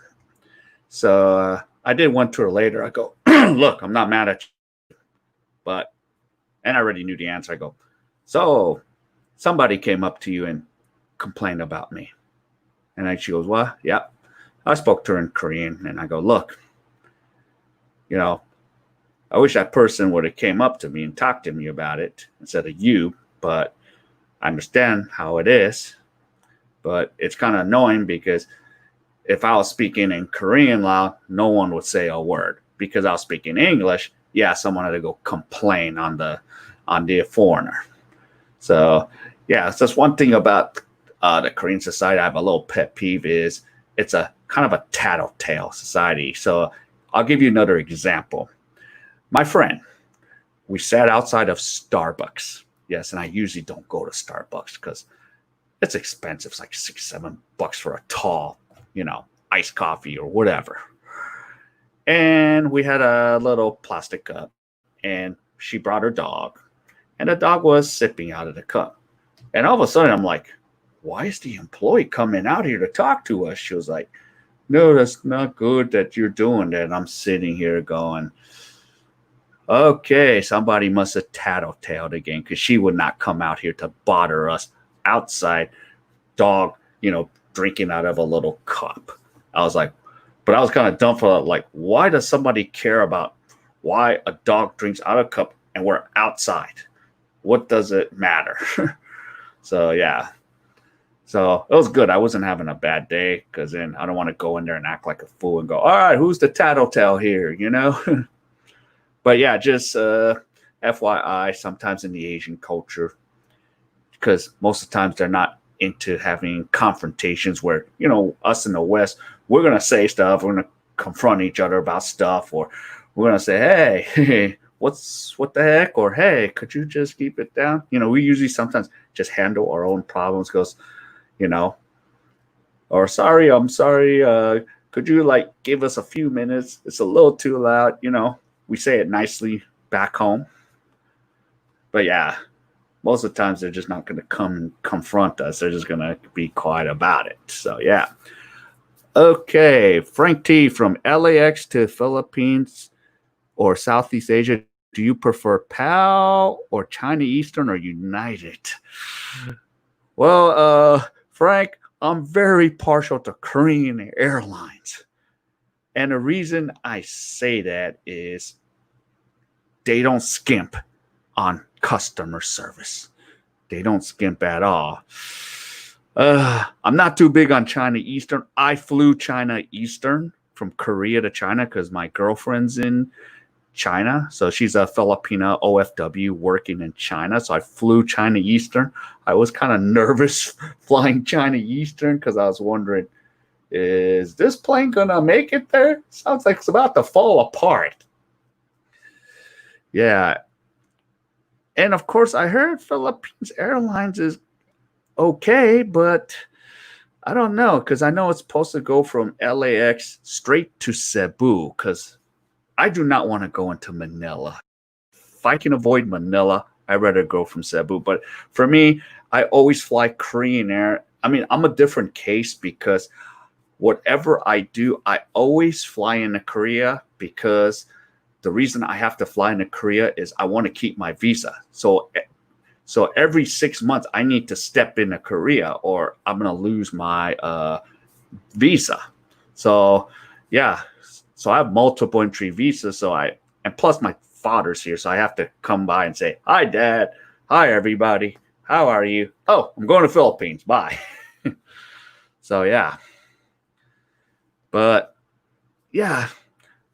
So I did one to her later. I go, look, I'm not mad at you, and I already knew the answer. I go, so somebody came up to you and complained about me. And then she goes, what? Yeah. I spoke to her in Korean, and I go, look, I wish that person would have came up to me and talked to me about it instead of you, but I understand how it is. But it's kind of annoying, because if I was speaking in Korean loud, no one would say a word. Because I was speaking English, someone had to go complain on the foreigner. So, it's just one thing about the Korean society. I have a little pet peeve is it's a kind of a tattletale society. So I'll give you another example. My friend, we sat outside of Starbucks. Yes, and I usually don't go to Starbucks because it's expensive. It's like $6-7 for a tall, iced coffee or whatever. And we had a little plastic cup, and she brought her dog, and the dog was sipping out of the cup. And all of a sudden, I'm like, why is the employee coming out here to talk to us? She was like, no, that's not good that you're doing that. And I'm sitting here going, okay, somebody must have tattletaled again, because she would not come out here to bother us outside, dog, drinking out of a little cup. I was like, but I was kind of dumb for like, why does somebody care about why a dog drinks out of a cup and we're outside? What does it matter? So, yeah. So it was good. I wasn't having a bad day, because then I don't want to go in there and act like a fool and go, all right, who's the tattletale here, But yeah, just FYI, sometimes in the Asian culture, because most of the times they're not into having confrontations where, us in the West, we're going to say stuff, we're going to confront each other about stuff, or we're going to say, hey, what the heck? Or, hey, could you just keep it down? We usually sometimes just handle our own problems, because, or sorry, I'm sorry, could you give us a few minutes? It's a little too loud, we say it nicely back home. But yeah, most of the times they're just not going to come and confront us. They're just going to be quiet about it. So yeah. Okay, Frank T from LAX to Philippines or Southeast Asia. Do you prefer PAL or China Eastern or United? Well, Frank, I'm very partial to Korean Airlines. And the reason I say that is they don't skimp on customer service. They don't skimp at all. I'm not too big on China Eastern. I flew China Eastern from Korea to China because my girlfriend's in China. So she's a Filipina OFW working in China. So I flew China Eastern. I was kind of nervous flying China Eastern because I was wondering, is this plane going to make it there? Sounds like it's about to fall apart. Yeah. And of course, I heard Philippines Airlines is okay, but I don't know because I know it's supposed to go from LAX straight to Cebu because I do not want to go into Manila. If I can avoid Manila, I'd rather go from Cebu. But for me, I always fly Korean Air. I mean, I'm a different case because whatever I do, I always fly into Korea because the reason I have to fly into Korea is I want to keep my visa. So every 6 months, I need to step into Korea or I'm going to lose my visa. So, yeah. So I have multiple entry visas. And plus my father's here. So I have to come by and say, hi, Dad. Hi, everybody. How are you? Oh, I'm going to Philippines. Bye. So, yeah. But, yeah,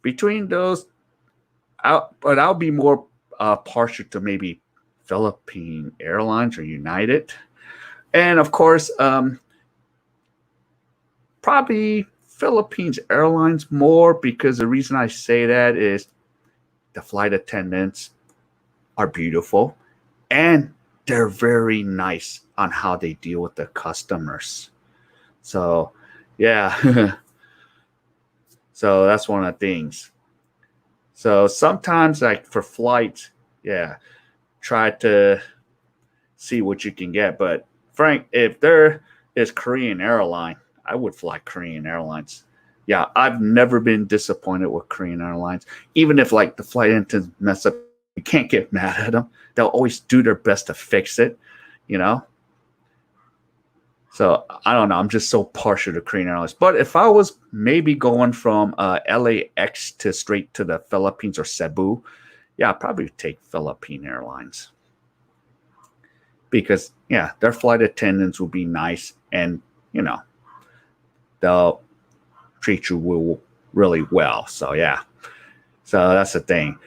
between those, I'll be more partial to maybe Philippine Airlines or United. And of course, probably Philippines Airlines more because the reason I say that is the flight attendants are beautiful and they're very nice on how they deal with the customers. So, yeah. So that's one of the things. So sometimes, like for flights, yeah, try to see what you can get. But Frank, if there is Korean Airline, I would fly Korean Airlines. Yeah, I've never been disappointed with Korean Airlines. Even if like the flight attendants mess up, you can't get mad at them. They'll always do their best to fix it, you know. So I don't know. I'm just so partial to Korean Airlines. But if I was maybe going from LAX to straight to the Philippines or Cebu, yeah, I'd probably take Philippine Airlines because yeah, their flight attendants will be nice and you know they'll treat you really well. So yeah, so that's the thing.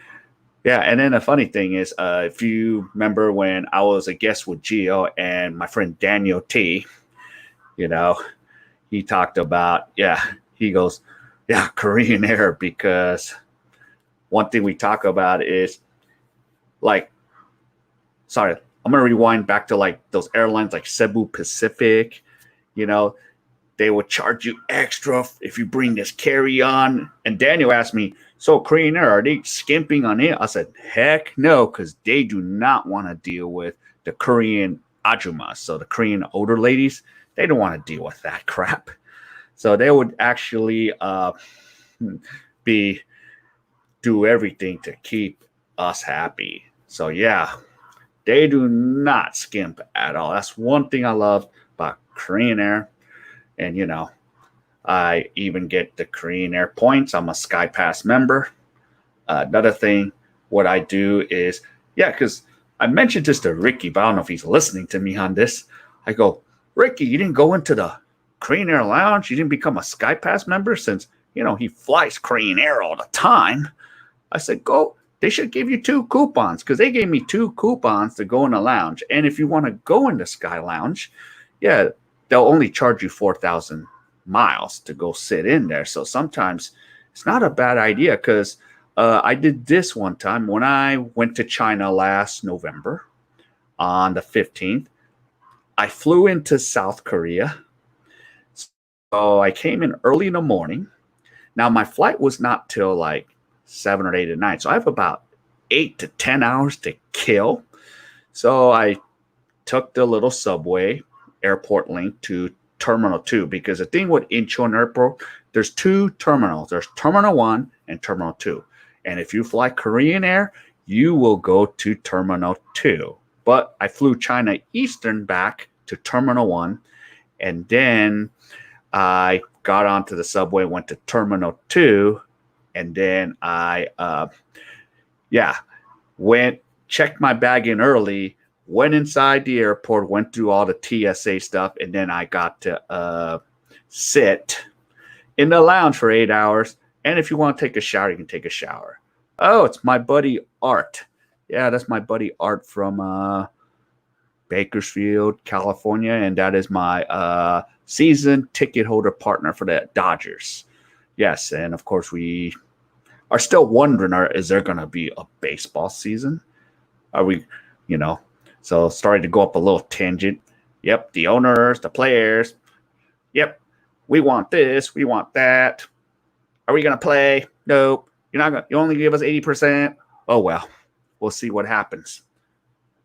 Yeah, and then the funny thing is, if you remember when I was a guest with Gio and my friend Daniel T, you know, he talked about he goes, yeah, Korean Air because one thing we talk about is like, sorry, I'm gonna rewind back to like those airlines like Cebu Pacific, you know, they would charge you extra if you bring this carry on. And Daniel asked me, so Korean Air, are they skimping on it? I said, heck no, because they do not want to deal with the Korean ajumas. So the Korean older ladies, they don't want to deal with that crap. So they would actually do everything to keep us happy. So yeah, they do not skimp at all. That's one thing I love about Korean Air. And you know, I even get the Korean Air points. I'm a SkyPass member. Another thing, what I do is, yeah, because I mentioned this to Ricky, but I don't know if he's listening to me on this. I go, Ricky, you didn't go into the Korean Air Lounge. You didn't become a SkyPass member since, you know, he flies Korean Air all the time. I said, go. They should give you 2 coupons because they gave me 2 coupons to go in the lounge. And if you want to go in the Sky Lounge, yeah, they'll only charge you 4,000 miles to go sit in there. So sometimes it's not a bad idea because I did this one time when I went to China last November on the 15th. I flew into South Korea. So I came in early in the morning. Now my flight was not till like 7 or 8 at night. So I have about 8 to 10 hours to kill. So I took the little subway airport link to Terminal 2 because the thing with Incheon Airport, there's 2 terminals. There's Terminal 1 and Terminal 2. And if you fly Korean Air, you will go to Terminal 2. But I flew China Eastern back to Terminal 1 and then I got onto the subway, went to Terminal 2, and then I checked my bag in early, went inside the airport, went through all the TSA stuff, and then I got to sit in the lounge for 8 hours. And if you want to take a shower, you can take a shower. Oh, it's my buddy Art. Yeah, that's my buddy Art from Bakersfield, California, and that is my season ticket holder partner for the Dodgers. Yes, and of course we are still wondering: is there going to be a baseball season? Are we, you know? So starting to go up a little tangent. Yep, the owners, the players. Yep, we want this, we want that. Are we going to play? Nope. You're not going. You only give us 80%. Oh well, we'll see what happens.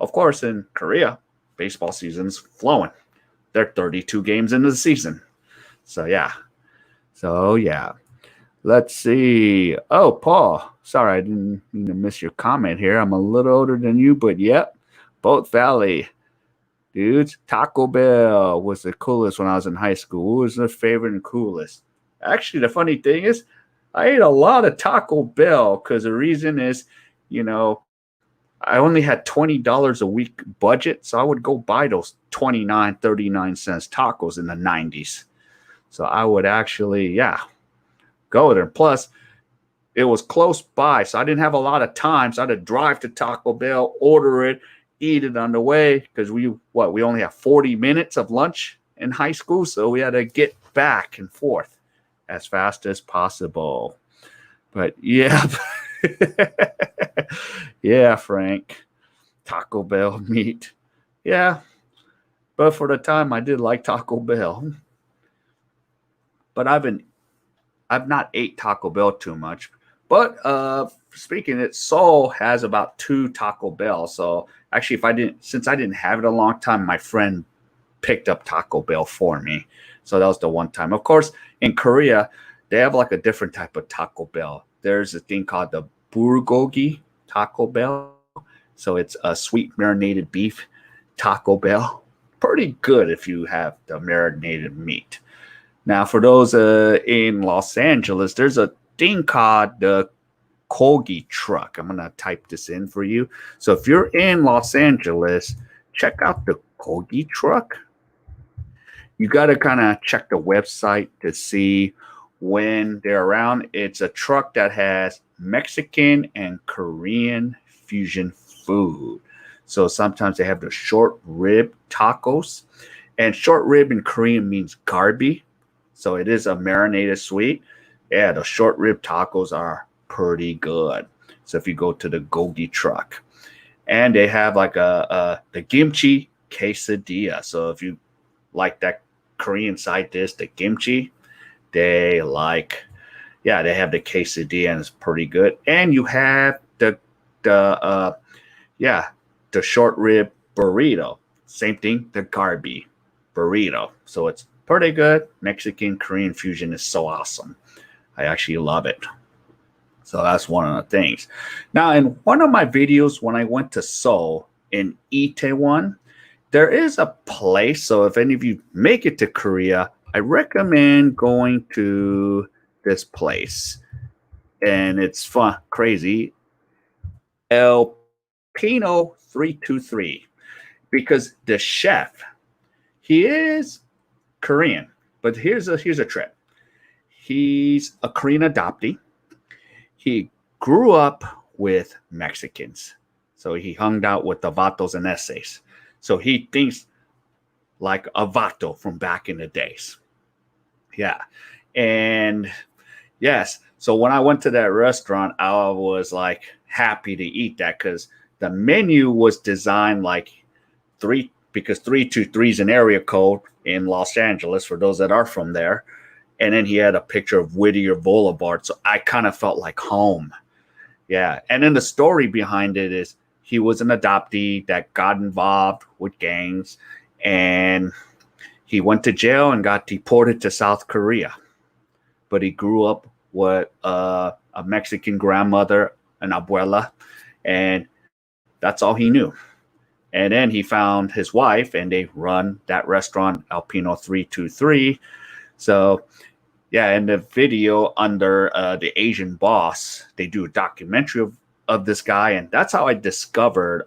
Of course, in Korea, baseball season's flowing. They're 32 games into the season. So yeah. Let's see. Oh, Paul. Sorry, I didn't mean to miss your comment here. I'm a little older than you, but yep. Both Valley. Dudes, Taco Bell was the coolest when I was in high school. Who was the favorite and coolest? Actually, the funny thing is, I ate a lot of Taco Bell because the reason is, I only had $20 a week budget, so I would go buy those 29, 39 cents tacos in the 90s. So I would actually, go there. Plus, it was close by, so I didn't have a lot of time. So I had to drive to Taco Bell, order it, eat it on the way, because we only have 40 minutes of lunch in high school, so we had to get back and forth as fast as possible. But yeah. Yeah, Frank. Taco Bell meat. Yeah. But for the time I did like Taco Bell. But I've not ate Taco Bell too much. But speaking of it, Seoul has about 2 Taco Bell. So actually since I didn't have it a long time, my friend picked up Taco Bell for me. So that was the one time. Of course, in Korea, they have like a different type of Taco Bell. There's a thing called the bulgogi Taco Bell. So it's a sweet marinated beef Taco Bell. Pretty good if you have the marinated meat. Now, for those in Los Angeles, there's a thing called the Kogi truck. I'm going to type this in for you. So if you're in Los Angeles, check out the Kogi truck. You got to kind of check the website to see when they're around. It's a truck that has Mexican and Korean fusion food. So sometimes they have the short rib tacos, and short rib in Korean means garbi. So it is a marinated sweet. Yeah, the short rib tacos are pretty good. So if you go to the Gogi truck, and they have like the kimchi quesadilla. So if you like that Korean side dish, the kimchi, they have the quesadilla, and it's pretty good. And you have the short rib burrito. Same thing, the garbi burrito. So it's pretty good. Mexican Korean fusion is so awesome. I actually love it. So that's one of the things. Now, in one of my videos, when I went to Seoul in Itaewon, there is a place. So if any of you make it to Korea, I recommend going to this place. And it's fun, crazy. El Pino 323. Because the chef, he is Korean. But here's a trip. He's a Korean adoptee. He grew up with Mexicans. So he hung out with the Vatos and Essays. So he thinks like a Vato from back in the days. Yeah. And yes. So when I went to that restaurant, I was like happy to eat that because the menu was designed like 323 is an area code in Los Angeles for those that are from there. And then he had a picture of Whittier Boulevard. So I kind of felt like home. Yeah. And then the story behind it is he was an adoptee that got involved with gangs, and he went to jail and got deported to South Korea. But he grew up with a Mexican grandmother, an abuela, and that's all he knew. And then he found his wife, and they run that restaurant, El Pino 323. So yeah, in the video under the Asian Boss, they do a documentary of this guy, and that's how I discovered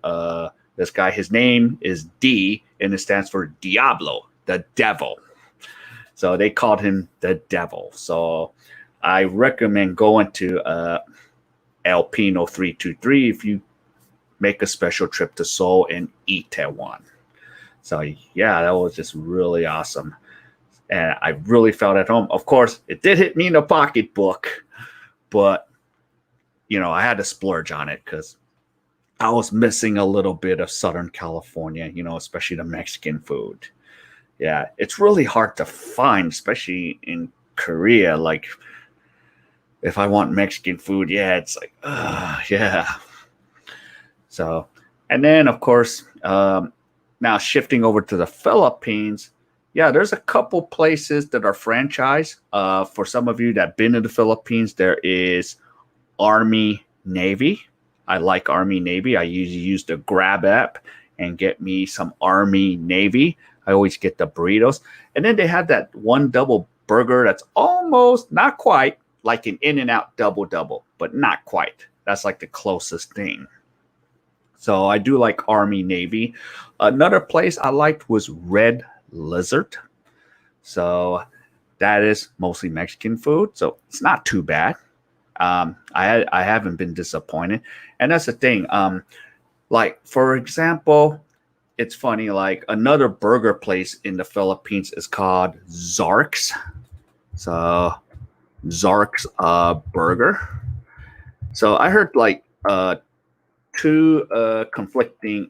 This guy, his name is D, and it stands for Diablo, the devil. So they called him the devil. So I recommend going to El Pino 323 if you make a special trip to Seoul and eat at one. So yeah, that was just really awesome. And I really felt at home. Of course, it did hit me in the pocketbook, but I had to splurge on it because I was missing a little bit of Southern California, especially the Mexican food. Yeah, it's really hard to find, especially in Korea. Like, if I want Mexican food, yeah, it's like, yeah. So, and then, of course, now shifting over to the Philippines, yeah, there's a couple places that are franchise. For some of you that have been to the Philippines, there is Army Navy. I like Army Navy. I usually use the Grab app and get me some Army Navy. I always get the burritos. And then they have that one double burger that's almost, not quite, like an In-N-Out double, but not quite. That's like the closest thing. So I do like Army Navy. Another place I liked was Red Lizard. So that is mostly Mexican food. So it's not too bad. I haven't been disappointed. And that's the thing. Like, for example, it's funny, like another burger place in the Philippines is called Zark's. So Zark's burger. So I heard like two conflicting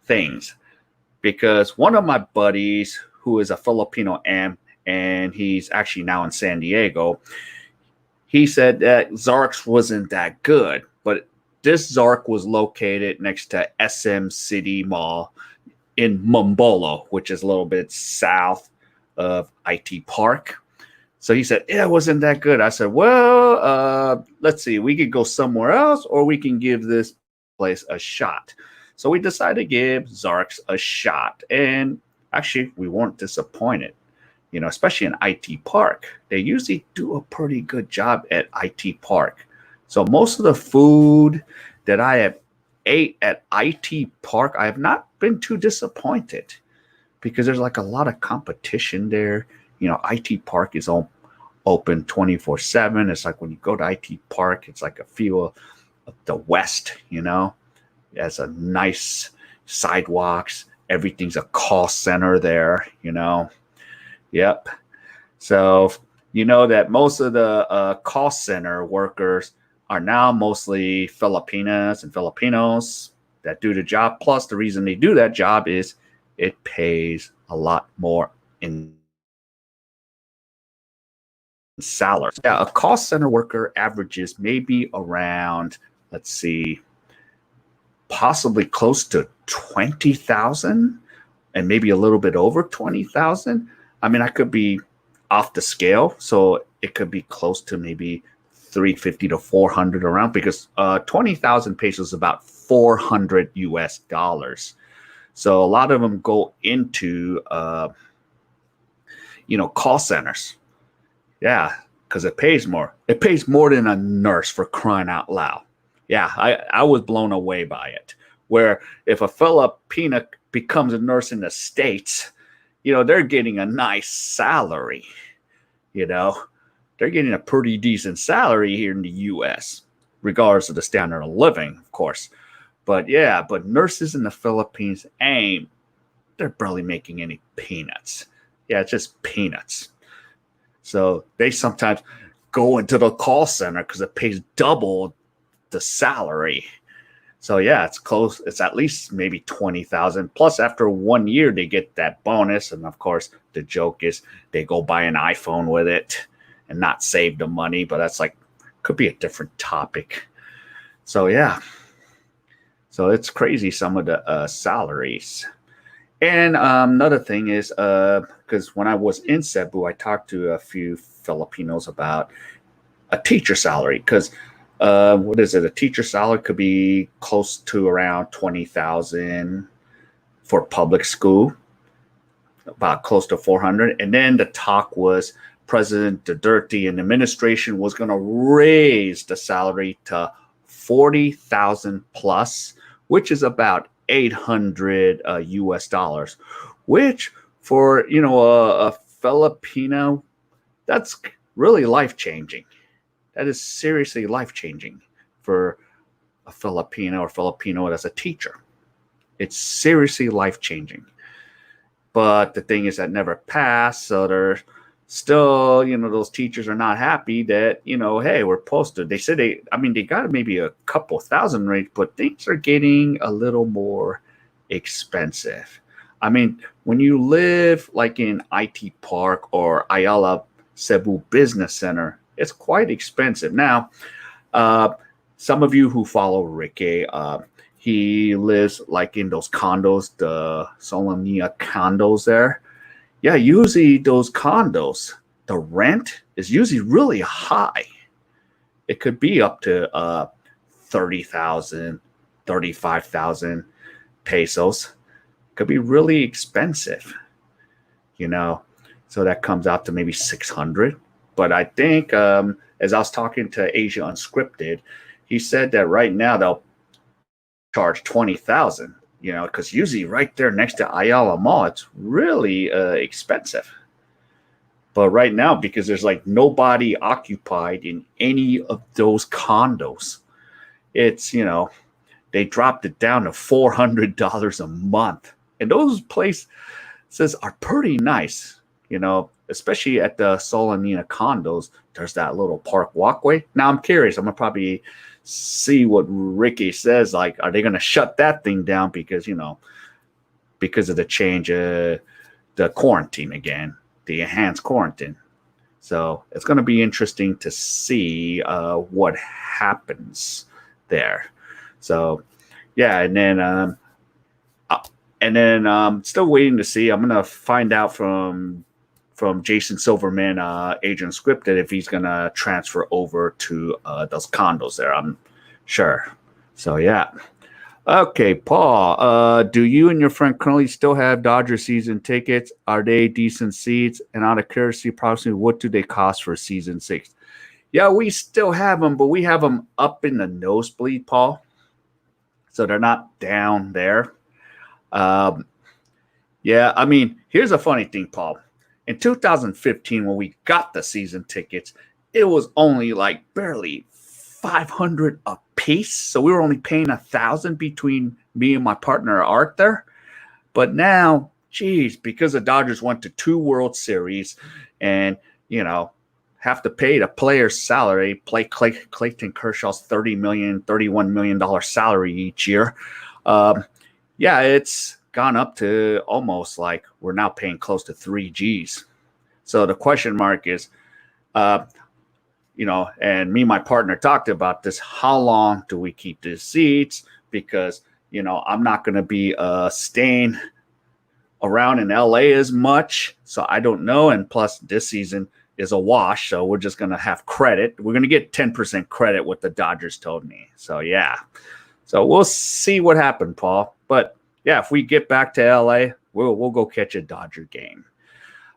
things, because one of my buddies who is a Filipino and he's actually now in San Diego, he said that Zark's wasn't that good, but this Zark was located next to SM City Mall in Mumbolo, which is a little bit south of IT Park. So he said, yeah, it wasn't that good. I said, well, let's see. We could go somewhere else, or we can give this place a shot. So we decided to give Zark's a shot. And actually, we weren't disappointed, especially in IT Park. They usually do a pretty good job at IT Park. So most of the food that I have ate at IT Park, I have not been too disappointed, because there's like a lot of competition there. IT Park is open 24/7. It's like when you go to IT Park, it's like a feel of the West, It has a nice sidewalks. Everything's a call center there, Yep. So, that most of the call center workers are now mostly Filipinas and Filipinos that do the job. Plus, the reason they do that job is it pays a lot more in salary. Yeah, a call center worker averages maybe around, let's see, possibly close to 20,000, and maybe a little bit over 20,000. I mean, I could be off the scale, so it could be close to maybe 350 to 400 around, because 20,000 pesos is about 400 US dollars. So a lot of them go into call centers. Yeah, because it pays more. It pays more than a nurse, for crying out loud. Yeah, I was blown away by it. Where if a Filipina becomes a nurse in the States, they're getting a nice salary. They're getting a pretty decent salary here in the U.S., regardless of the standard of living, of course. But yeah, nurses in the Philippines they're barely making any peanuts. Yeah, it's just peanuts. So they sometimes go into the call center because it pays double the salary. So yeah, it's close. It's at least maybe 20,000. Plus, after 1 year, they get that bonus. And of course, the joke is they go buy an iPhone with it and not save the money. But that's could be a different topic. So yeah. So it's crazy, some of the salaries. And another thing is, because when I was in Cebu, I talked to a few Filipinos about a teacher salary. Because what is it? A teacher salary could be close to around 20,000 for public school, about close to 400. And then the talk was President Duterte and the administration was going to raise the salary to 40,000 plus which is about 800 US dollars, which for, a Filipino, that's really life changing. That is seriously life changing for a Filipino or Filipino as a teacher. It's seriously life changing. But the thing is that never passed, so they're still, those teachers are not happy that, hey, we're posted. They said they got maybe a couple thousand rates, but things are getting a little more expensive. I mean, when you live like in IT Park or Ayala Cebu Business Center, it's quite expensive. Now, uh, some of you who follow Ricky, he lives like in those condos, the Solomnia condos there. Yeah, usually those condos, the rent is usually really high. It could be up to 30,000, 35,000 pesos. Could be really expensive, you know. So that comes out to maybe 600. But I think, as I was talking to Asia Unscripted, he said that right now they'll charge 20,000. Because usually right there next to Ayala Mall, it's really expensive. But right now, because there's like nobody occupied in any of those condos, it's, they dropped it down to $400 a month. And those places are pretty nice, especially at the Solanina condos. There's that little park walkway. Now I'm curious. I'm going to probably see what Ricky says. Like, are they going to shut that thing down because, because of the change, the quarantine again, the enhanced quarantine. So it's going to be interesting to see what happens there. So, yeah, and then still waiting to see. I'm going to find out from Jason Silverman, Agent Scripted, if he's going to transfer over to those condos there. I'm sure. So, yeah. Okay, Paul, do you and your friend currently still have Dodger season tickets? Are they decent seats? And out of curiosity, approximately what do they cost for season 6? Yeah, we still have them, but we have them up in the nosebleed, Paul. So they're not down there. Yeah, I mean, here's a funny thing, Paul. In 2015, when we got the season tickets, it was only like barely 500 a piece. So we were only paying 1,000 between me and my partner Art there. But now, geez, because the Dodgers went to 2 World Series and, have to pay the player's salary, play Clayton Kershaw's $31 million salary each year. Yeah, it's gone up to almost like we're now paying close to 3 Gs. So the question mark is, and me and my partner talked about this. How long do we keep these seats? Because, I'm not going to be staying around in LA as much. So I don't know. And plus, this season is a wash. So we're just going to have credit. We're going to get 10% credit, what the Dodgers told me. So, yeah. So we'll see what happened, Paul. But, yeah, if we get back to LA, we'll go catch a Dodger game.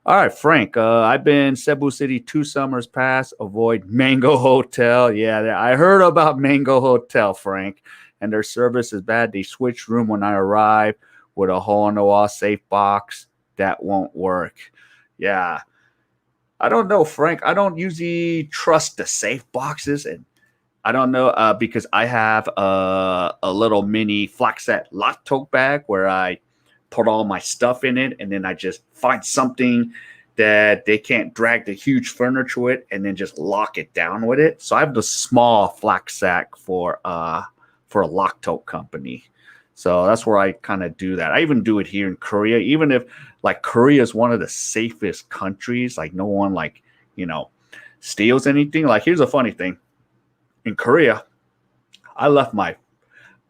All right, Frank, I've been Cebu City 2 summers past. Avoid Mango Hotel. Yeah, I heard about Mango Hotel, Frank, and their service is bad. They switched room when I arrived with a hole-in-the-wall safe box. That won't work. Yeah. I don't know, Frank. I don't usually trust the safe boxes, and I don't know because I have a little mini flax-set lock tote bag where I put all my stuff in it, and then I just find something that they can't drag the huge furniture with, and then just lock it down with it. So I have the small flax sack for a lock tote company. So that's where I kind of do that. I even do it here in Korea, even if like Korea is one of the safest countries, like no one steals anything. Like here's a funny thing. In Korea,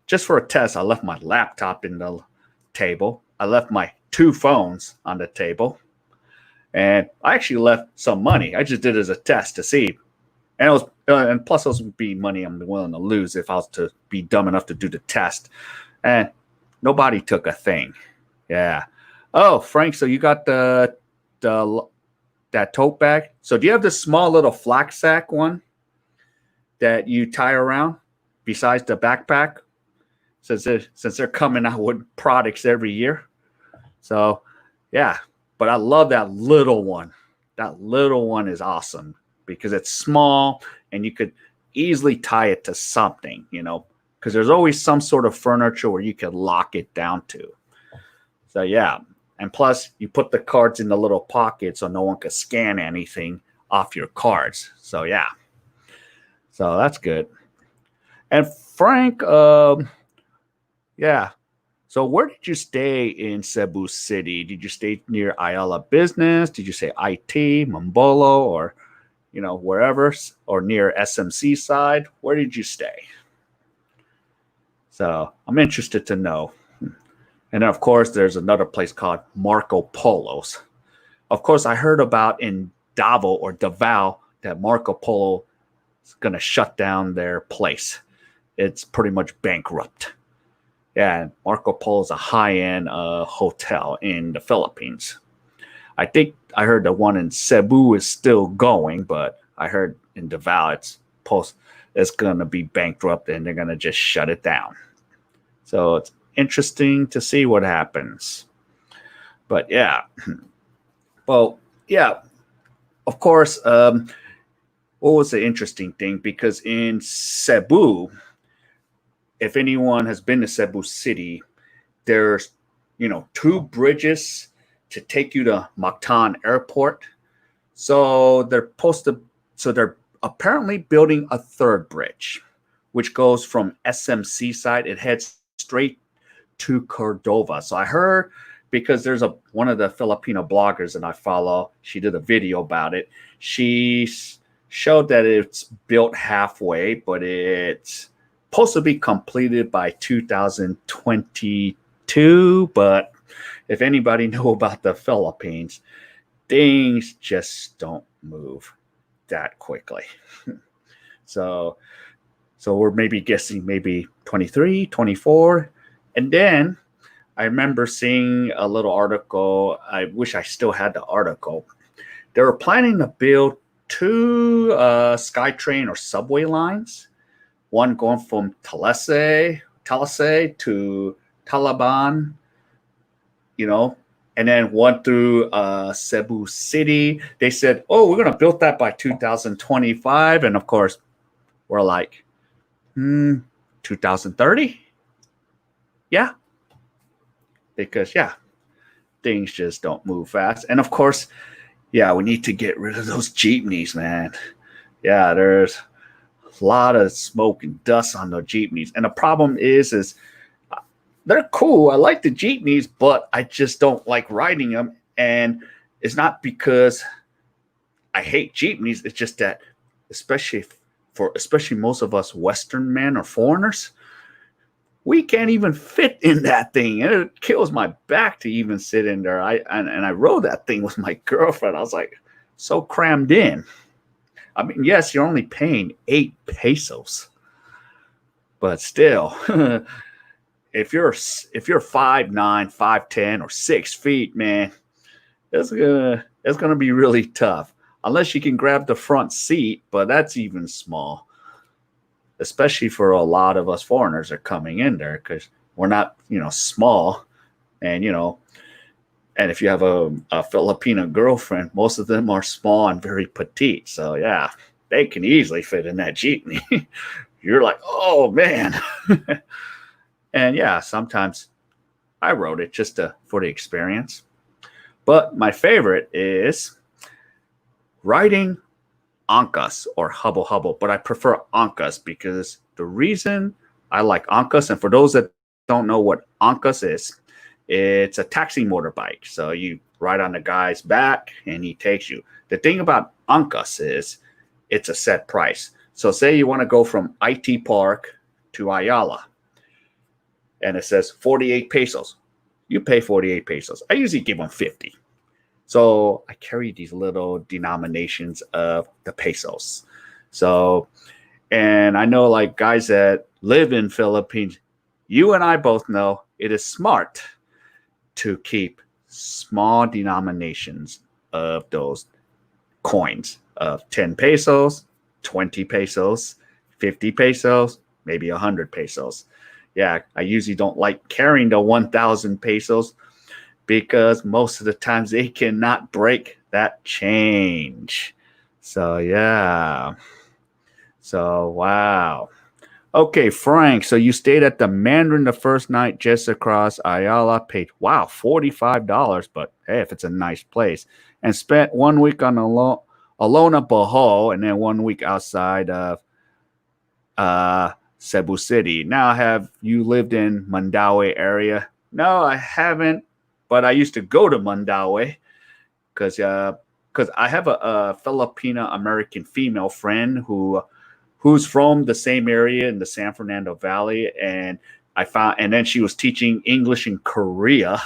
just for a test, I left my laptop in the table. I left my 2 phones on the table, and I actually left some money. I just did it as a test to see, and it was, and plus those would be money I'm willing to lose if I was to be dumb enough to do the test. And nobody took a thing. Yeah. Oh, Frank, so you got that tote bag? So do you have this small little flax sack one that you tie around besides the backpack? since they're coming out with products every year. So yeah, but I love that little one. That little one is awesome because it's small and you could easily tie it to something, because there's always some sort of furniture where you could lock it down to. So yeah, and plus you put the cards in the little pocket so no one could scan anything off your cards. So yeah, so that's good. And Frank, yeah. So where did you stay in Cebu City? Did you stay near Ayala Business? Did you say IT, Mambolo, or wherever, or near SMC side? Where did you stay? So I'm interested to know. And then, of course, there's another place called Marco Polo's. Of course, I heard about in Davao that Marco Polo is going to shut down their place. It's pretty much bankrupt. Yeah, Marco Polo is a high-end hotel in the Philippines. I think I heard the one in Cebu is still going, but I heard in Davao it's going to be bankrupt and they're going to just shut it down. So it's interesting to see what happens. But yeah, well, yeah, of course. What was the interesting thing? Because in Cebu, if anyone has been to Cebu City, there's two bridges to take you to Mactan Airport. So they're apparently building a third bridge, which goes from SMC side. It heads straight to Cordova. So I heard, because there's one of the Filipino bloggers that I follow, she did a video about it. She showed that it's built halfway, but it's supposed to be completed by 2022. But if anybody know about the Philippines, things just don't move that quickly. So we're maybe guessing maybe 23, 24. And then I remember seeing a little article. I wish I still had the article. They were planning to build two SkyTrain or subway lines, one going from Talasay to Talaban, and then one through Cebu City. They said, oh, we're going to build that by 2025. And of course, we're like, 2030? Yeah. Because, yeah, things just don't move fast. And of course, yeah, we need to get rid of those jeepneys, man. Yeah, there's a lot of smoke and dust on the jeepneys. And the problem is they're cool. I like the jeepneys, but I just don't like riding them. And it's not because I hate jeepneys. It's just that, especially most of us Western men or foreigners, we can't even fit in that thing, and it kills my back to even sit in there. I rode that thing with my girlfriend. I was like, so crammed in. I mean, yes, you're only paying 8 pesos, but still, if you're 5'9", 5'10", or 6 feet, man, it's gonna be really tough. Unless you can grab the front seat, but that's even small. Especially for a lot of us foreigners are coming in there, because we're not, small. And, and if you have a Filipino girlfriend, most of them are small and very petite. So, yeah, they can easily fit in that jeepney. You're like, oh, man. And, yeah, sometimes I rode it just for the experience. But my favorite is riding Angkas or Hubble Hubble, but I prefer Angkas because the reason I like Angkas, and for those that don't know what Angkas is, it's a taxi motorbike. So you ride on the guy's back and he takes you. The thing about Angkas is it's a set price. So say you want to go from IT Park to Ayala and it says 48 pesos. You pay 48 pesos. I usually give them 50. So I carry these little denominations of the pesos. So, and I know like guys that live in Philippines, you and I both know it is smart to keep small denominations of those coins of 10 pesos, 20 pesos, 50 pesos, maybe 100 pesos. Yeah, I usually don't like carrying the 1,000 pesos because most of the times they cannot break that change. So, yeah. So, wow. Okay, Frank. So you stayed at the Mandarin the first night just across Ayala, paid, wow, $45. But hey, if it's a nice place. And spent 1 week on Alona Bohol and then 1 week outside of Cebu City. Now, have you lived in Mandaue area? No, I haven't, but I used to go to Mandaue because I have a Filipino American female friend who's from the same area in the San Fernando Valley, and and then she was teaching English in Korea,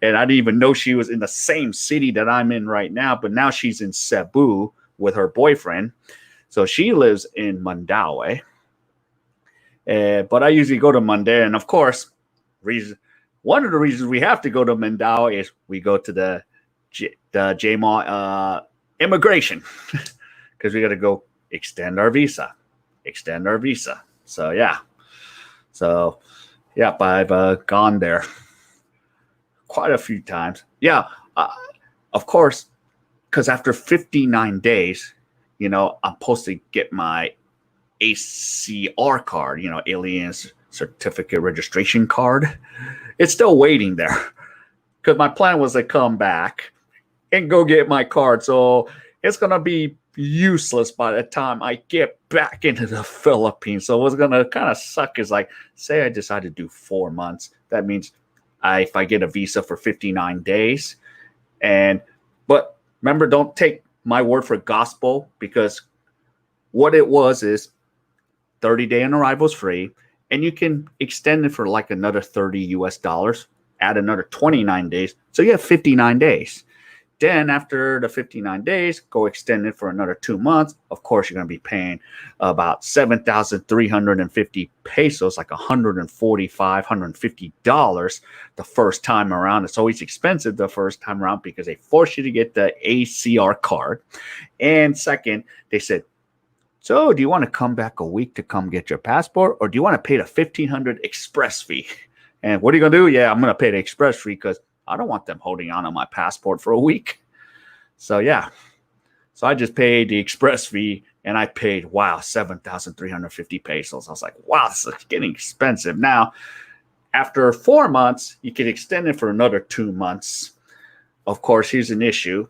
and I didn't even know she was in the same city that I'm in right now. But now she's in Cebu with her boyfriend, so she lives in Mandaue. But I usually go to Mandaue, and of course, reason one of the reasons we have to go to Mandaue is we go to the JMA immigration because we got to go extend our visa. So yeah, so yeah, I've gone there quite a few times. Yeah, uh, of course, because after 59 days, I'm supposed to get my ACR card, Aliens Certificate Registration Card. It's still waiting there because my plan was to come back and go get my card. So it's going to be useless by the time I get back into the Philippines. So what's going to kind of suck is like, say I decide to do 4 months. That means if I get a visa for 59 days. But remember, don't take my word for gospel, because what it was is 30-day on arrival is free, and you can extend it for like another 30 US dollars, add another 29 days. So you have 59 days. Then after the 59 days, go extend it for another 2 months. Of course, you're going to be paying about 7,350 pesos, like 145, $150 the first time around. It's always expensive the first time around because they force you to get the ACR card. And second, they said, so do you want to come back a week to come get your passport, or do you want to pay the 1,500 express fee? And what are you going to do? Yeah, I'm going to pay the express fee because I don't want them holding on to my passport for a week. So yeah, so I just paid the express fee, and I paid, wow, 7,350 pesos. I was like, wow, this is getting expensive. Now, after 4 months, you can extend it for another 2 months. Of course, here's an issue.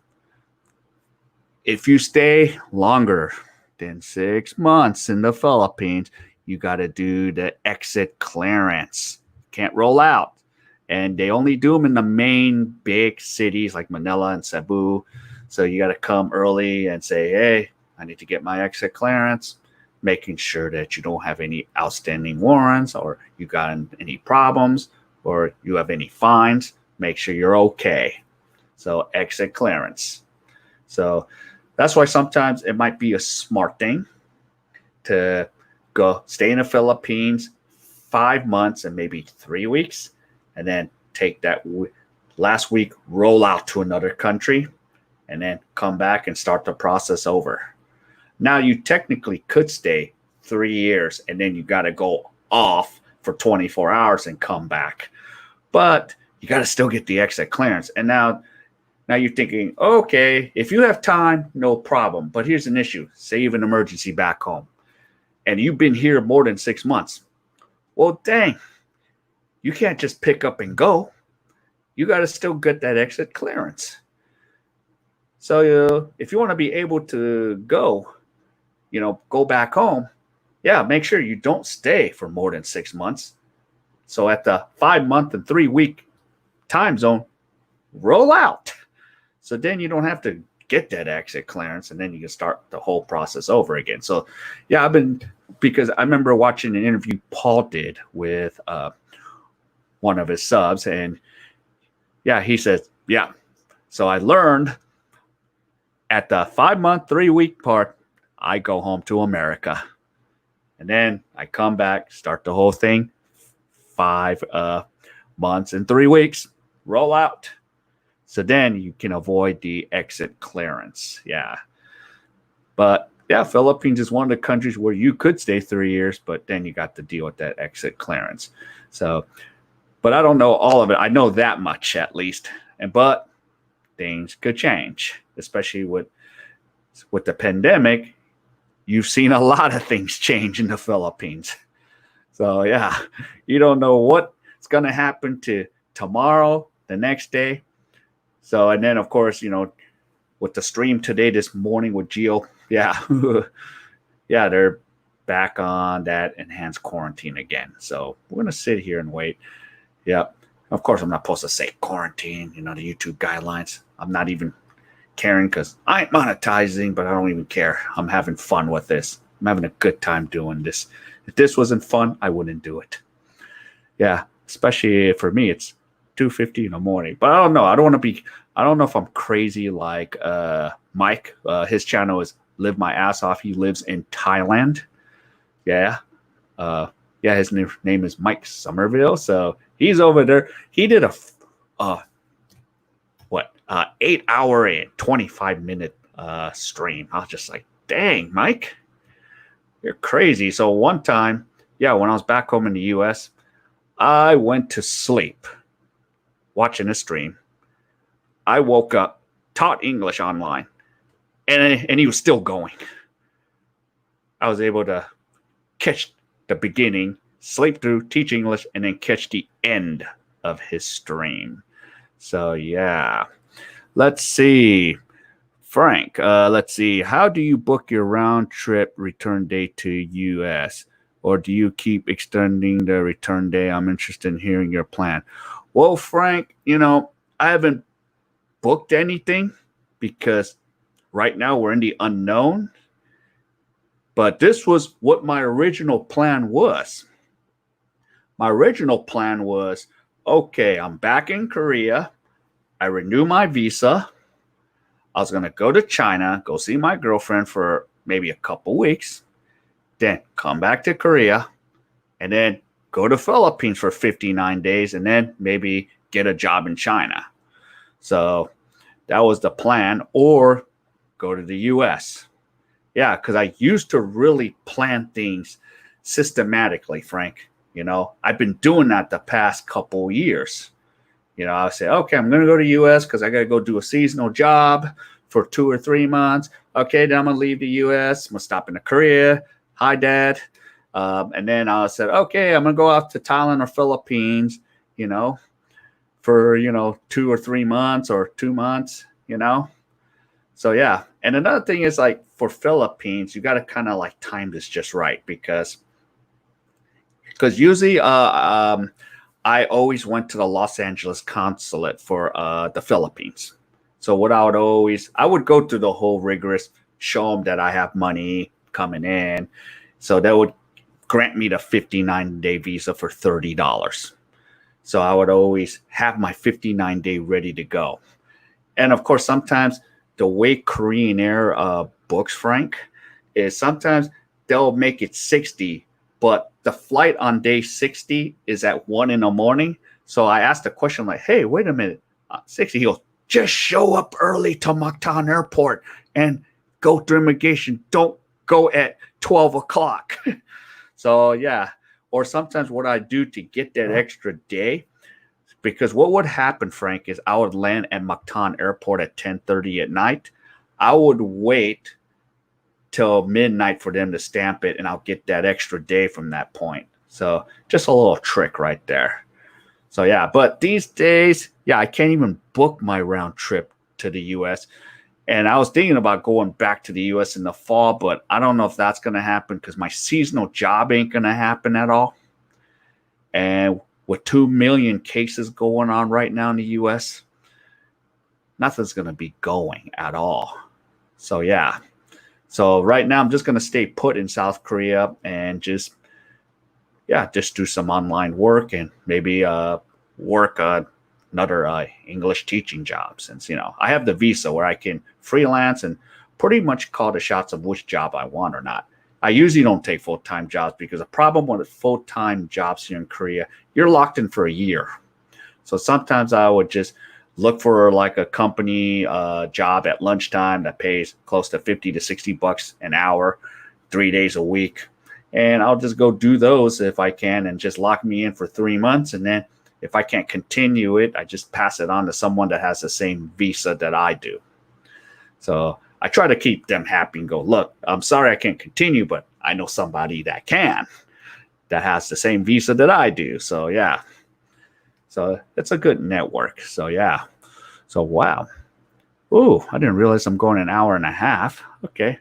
If you stay longer than 6 months in the Philippines, you got to do the exit clearance. Can't roll out. And they only do them in the main big cities like Manila and Cebu. So you got to come early and say, hey, I need to get my exit clearance, making sure that you don't have any outstanding warrants, or you got any problems, or you have any fines. Make sure you're okay. So exit clearance. So that's why sometimes it might be a smart thing to go stay in the Philippines 5 months and maybe 3 weeks, and then take that last week, roll out to another country, and then come back and start the process over. Now, you technically could stay 3 years, and then you got to go off for 24 hours and come back. But you got to still get the exit clearance. And now you're thinking, okay, if you have time, no problem. But here's an issue. Say you have an emergency back home, and you've been here more than 6 months. Well, dang, you can't just pick up and go. You got to still get that exit clearance. So if you want to be able to go back home, yeah, make sure you don't stay for more than 6 months. So at the 5-month and 3-week time zone, roll out. So then you don't have to get that exit clearance, and then you can start the whole process over again. So yeah, because I remember watching an interview Paul did with one of his subs, and yeah, he says, yeah. So I learned at the 5-month, 3-week part, I go home to America. And then I come back, start the whole thing, 5 months and 3 weeks, roll out. So then you can avoid the exit clearance. Yeah. But Yeah, Philippines is one of the countries where you could stay 3 years, but then you got to deal with that exit clearance. So, but I don't know all of it. I know that much at least. But things could change, especially with the pandemic. You've seen a lot of things change in the Philippines. So yeah, you don't know what's gonna happen to tomorrow, the next day. So and then of course, with the stream today this morning with Geo, yeah, yeah, they're back on that enhanced quarantine again. So we're gonna sit here and wait. Yeah. Of course, I'm not supposed to say quarantine, the YouTube guidelines. I'm not even caring because I ain't monetizing, but I don't even care. I'm having fun with this. I'm having a good time doing this. If this wasn't fun, I wouldn't do it. Yeah, especially for me, it's 2:50 in the morning. But I don't know. I don't know if I'm crazy like Mike. His channel is Live My Ass Off. He lives in Thailand. Yeah. Yeah, his name is Mike Somerville. So he's over there. He did a 8-hour and 25-minute stream. I was just like, dang, Mike, you're crazy. So one time, yeah, when I was back home in the US, I went to sleep watching a stream. I woke up, taught English online, and he was still going. I was able to catch the beginning, sleep through, teach English, and then catch the end of his stream. So yeah. Let's see. Frank, let's see. How do you book your round trip return day to US? Or do you keep extending the return day? I'm interested in hearing your plan. Well, Frank, I haven't booked anything because right now we're in the unknown. But this was what my original plan was. My original plan was, okay, I'm back in Korea. I renew my visa. I was going to go to China, go see my girlfriend for maybe a couple weeks, then come back to Korea, and then go to Philippines for 59 days, and then maybe get a job in China. So that was the plan, or go to the US. Yeah, because I used to really plan things systematically, Frank. I've been doing that the past couple years. I'll say, okay, I'm going to go to US because I got to go do a seasonal job for 2 or 3 months. Okay, then I'm going to leave the US. I'm going to stop in Korea. Hi, Dad. And then I said, okay, I'm going to go out to Thailand or Philippines, for, 2 or 3 months or 2 months, So, yeah. And another thing is like for Philippines, you got to kind of like time this just right because usually I always went to the Los Angeles consulate for the Philippines. So what I would go through the whole rigorous, show them that I have money coming in. So that would grant me the 59-day visa for $30. So I would always have my 59-day ready to go. And of course, sometimes the way Korean Air books, Frank, is sometimes they'll make it 60, but the flight on day 60 is at 1 in the morning. So I asked the question like, hey, wait a minute, 60. He goes, just show up early to Mactan Airport and go through immigration. Don't go at 12 o'clock. So, yeah. Or sometimes what I do to get that extra day, because what would happen, Frank, is I would land at Mactan Airport at 10:30 at night. I would wait till midnight for them to stamp it, and I'll get that extra day from that point. So just a little trick right there. So yeah, but these days, yeah, I can't even book my round trip to the US. And I was thinking about going back to the US in the fall, but I don't know if that's going to happen because my seasonal job ain't going to happen at all. And with 2 million cases going on right now in the US, nothing's going to be going at all. So yeah. So right now I'm just going to stay put in South Korea and just do some online work and maybe work another English teaching job since, I have the visa where I can freelance and pretty much call the shots of which job I want or not. I usually don't take full-time jobs because the problem with full-time jobs here in Korea, you're locked in for a year. So sometimes I would just look for like a company job at lunchtime that pays close to 50 to 60 bucks an hour, 3 days a week. And I'll just go do those if I can and just lock me in for 3 months. And then if I can't continue it, I just pass it on to someone that has the same visa that I do. So I try to keep them happy and go, look, I'm sorry I can't continue, but I know somebody that can, that has the same visa that I do. So yeah. So it's a good network. So yeah. So wow. Ooh, I didn't realize I'm going an hour and a half. Okay.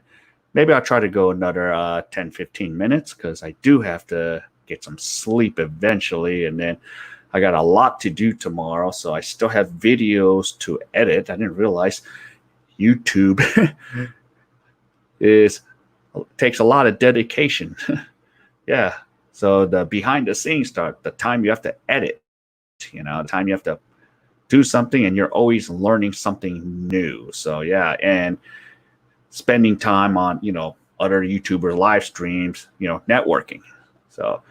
Maybe I'll try to go another 10, 15 minutes because I do have to get some sleep eventually. And then I got a lot to do tomorrow. So I still have videos to edit. I didn't realize YouTube takes a lot of dedication. Yeah. So the behind the scenes stuff, the time you have to edit, the time you have to do something, and you're always learning something new. So yeah, and spending time on other YouTuber live streams, networking. So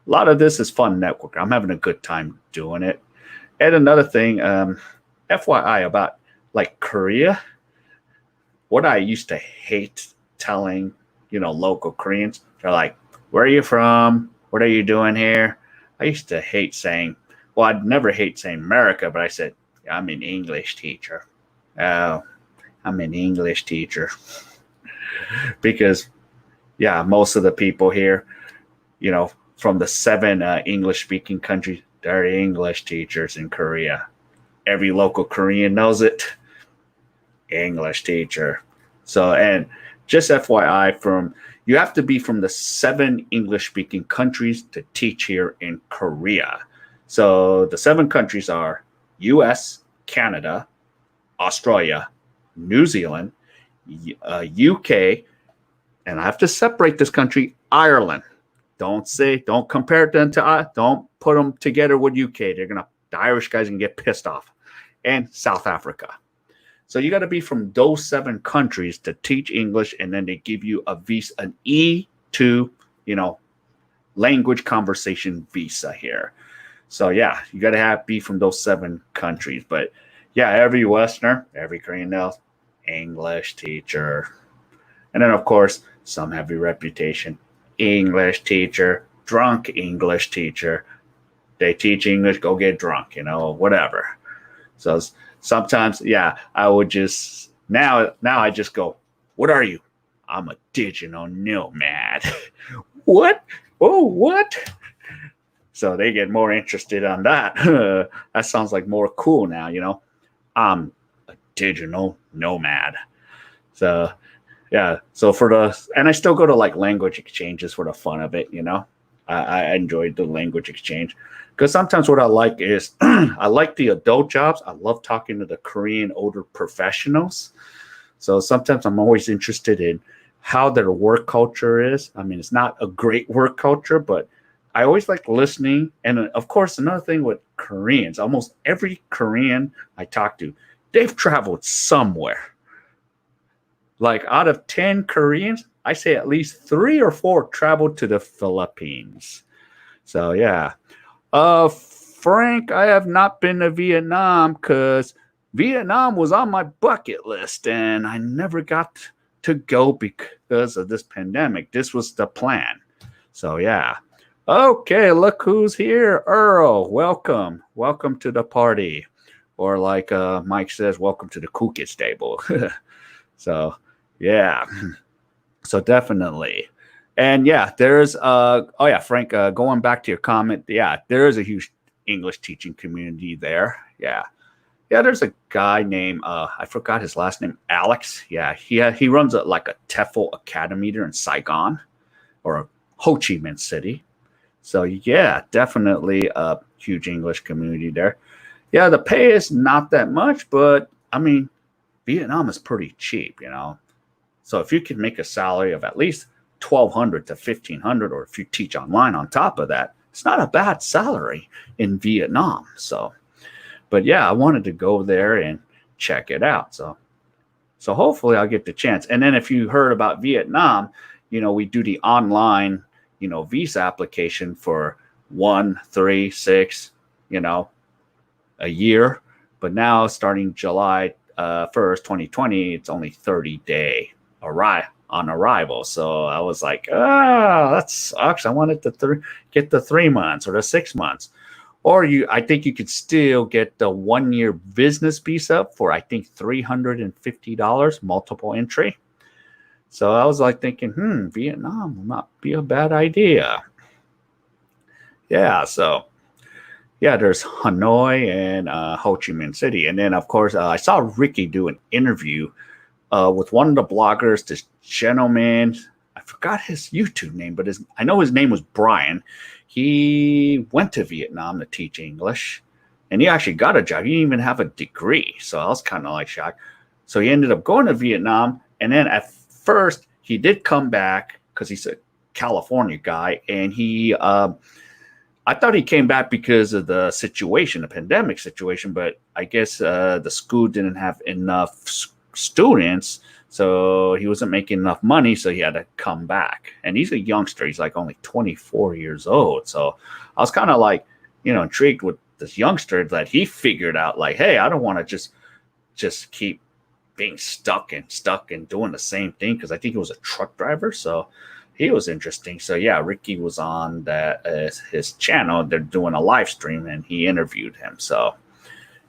a lot of this is fun network. I'm having a good time doing it. And another thing, FYI about like Korea, what I used to hate telling local Koreans, they're like, "Where are you from? What are you doing here?" I used to hate saying, well, I'd never hate saying America, but I said, I'm an English teacher. Oh, I'm an English teacher. Because, yeah, most of the people here, from the 7 English-speaking countries, they're English teachers in Korea. Every local Korean knows it. English teacher. So, and just FYI, you have to be from the 7 English-speaking countries to teach here in Korea. So the 7 countries are US, Canada, Australia, New Zealand, UK, and I have to separate this country, Ireland. Don't compare them to, don't put them together with UK. The Irish guys can get pissed off. And South Africa. So you got to be from those 7 countries to teach English, and then they give you an E2, language conversation visa here. So yeah, you got to be from those 7 countries. But yeah, every Westerner, every Korean knows English teacher. And then of course, some have a reputation. English teacher, drunk English teacher. They teach English, go get drunk, whatever. So sometimes, yeah, I would just now I just go, what are you? I'm a digital nomad. What? Oh, what? So they get more interested on that. That sounds like more cool now, I'm a digital nomad. So yeah, so and I still go to like language exchanges for the fun of it, I enjoyed the language exchange. Because sometimes what I like is I like the adult jobs. I love talking to the Korean older professionals. So sometimes I'm always interested in how their work culture is. I mean, it's not a great work culture, but I always like listening. And of course, another thing with Koreans, almost every Korean I talk to, they've traveled somewhere. Like out of 10 Koreans, I say at least 3 or 4 traveled to the Philippines. So yeah. Frank, I have not been to Vietnam because Vietnam was on my bucket list and I never got to go because of this pandemic. This was the plan. So yeah. Okay, look who's here. Earl, welcome. Welcome to the party. Or like Mike says, welcome to the cool kids table. So yeah. So definitely. And yeah, there's Frank, going back to your comment, yeah, there is a huge English teaching community there. Yeah. Yeah, there's a guy named I forgot his last name, Alex. Yeah, he runs a TEFL academy there in Saigon or Ho Chi Minh City. So yeah, definitely a huge English community there. Yeah, the pay is not that much, but I mean, Vietnam is pretty cheap, So if you can make a salary of at least $1,200 to $1,500, or if you teach online on top of that, it's not a bad salary in Vietnam. So, but yeah, I wanted to go there and check it out. So hopefully I'll get the chance. And then if you heard about Vietnam, we do the online, visa application for 1, 3, 6, a year. But now, starting July 1st, 2020, it's only 30-day on arrival. So I was like, that sucks. I wanted to get the 3 months or the 6 months. Or I think you could still get the 1 year business visa for, I think, $350 multiple entry. So I was like thinking, Vietnam will not be a bad idea. Yeah, so yeah, there's Hanoi and Ho Chi Minh City. And then, of course, I saw Ricky do an interview with one of the bloggers, this gentleman. I forgot his YouTube name, but I know his name was Brian. He went to Vietnam to teach English, and he actually got a job. He didn't even have a degree, so I was kind of like shocked. So he ended up going to Vietnam, and then at first he did come back because he's a California guy, and I thought he came back because of the situation, the pandemic situation, but I guess the school didn't have enough students, so he wasn't making enough money, so he had to come back. And he's a youngster. He's like only 24 years old. So I was kind of like, intrigued with this youngster that he figured out like, hey, I don't want to just keep being stuck and doing the same thing, because I think he was a truck driver. So he was interesting. So yeah, Ricky was on his channel. They're doing a live stream, and he interviewed him. So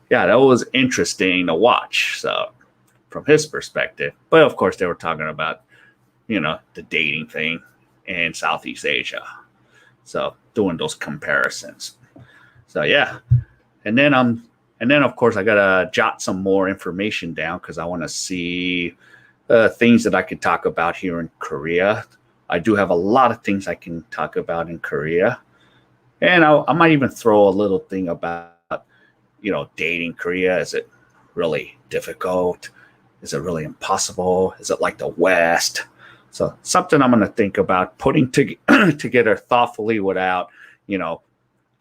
yeah, that was interesting to watch. So from his perspective, but of course they were talking about, the dating thing in Southeast Asia. So doing those comparisons. So yeah, and then of course I gotta jot some more information down because I want to see things that I could talk about here in Korea. I do have a lot of things I can talk about in Korea. And I might even throw a little thing about, dating Korea. Is it really difficult? Is it really impossible? Is it like the West? So something I'm going to think about putting together thoughtfully without,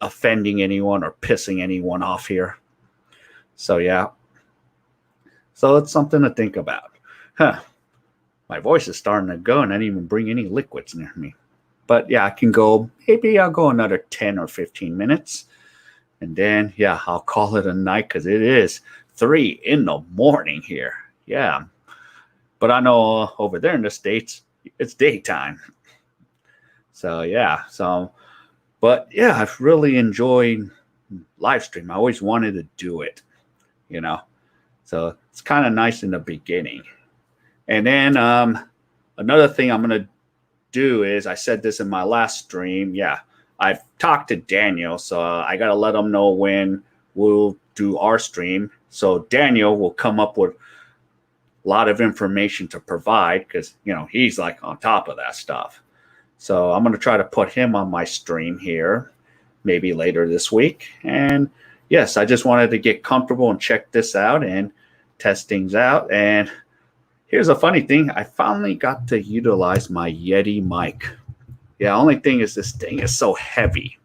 offending anyone or pissing anyone off here. So yeah. So it's something to think about. My voice is starting to go, and I didn't even bring any liquids near me. But yeah, maybe I'll go another 10 or 15 minutes. And then, yeah, I'll call it a night because it is 3 a.m. here. Yeah. But I know over there in the States, it's daytime. So yeah. But yeah, I've really enjoyed live stream. I always wanted to do it, So it's kind of nice in the beginning. And then another thing I'm going to do is, I said this in my last stream. Yeah, I've talked to Daniel, so I got to let him know when we'll do our stream. So Daniel will come up with a lot of information to provide because, he's like on top of that stuff. So I'm going to try to put him on my stream here, maybe later this week. And yes, I just wanted to get comfortable and check this out and test things out. And here's a funny thing. I finally got to utilize my Yeti mic. Yeah, only thing is this thing is so heavy,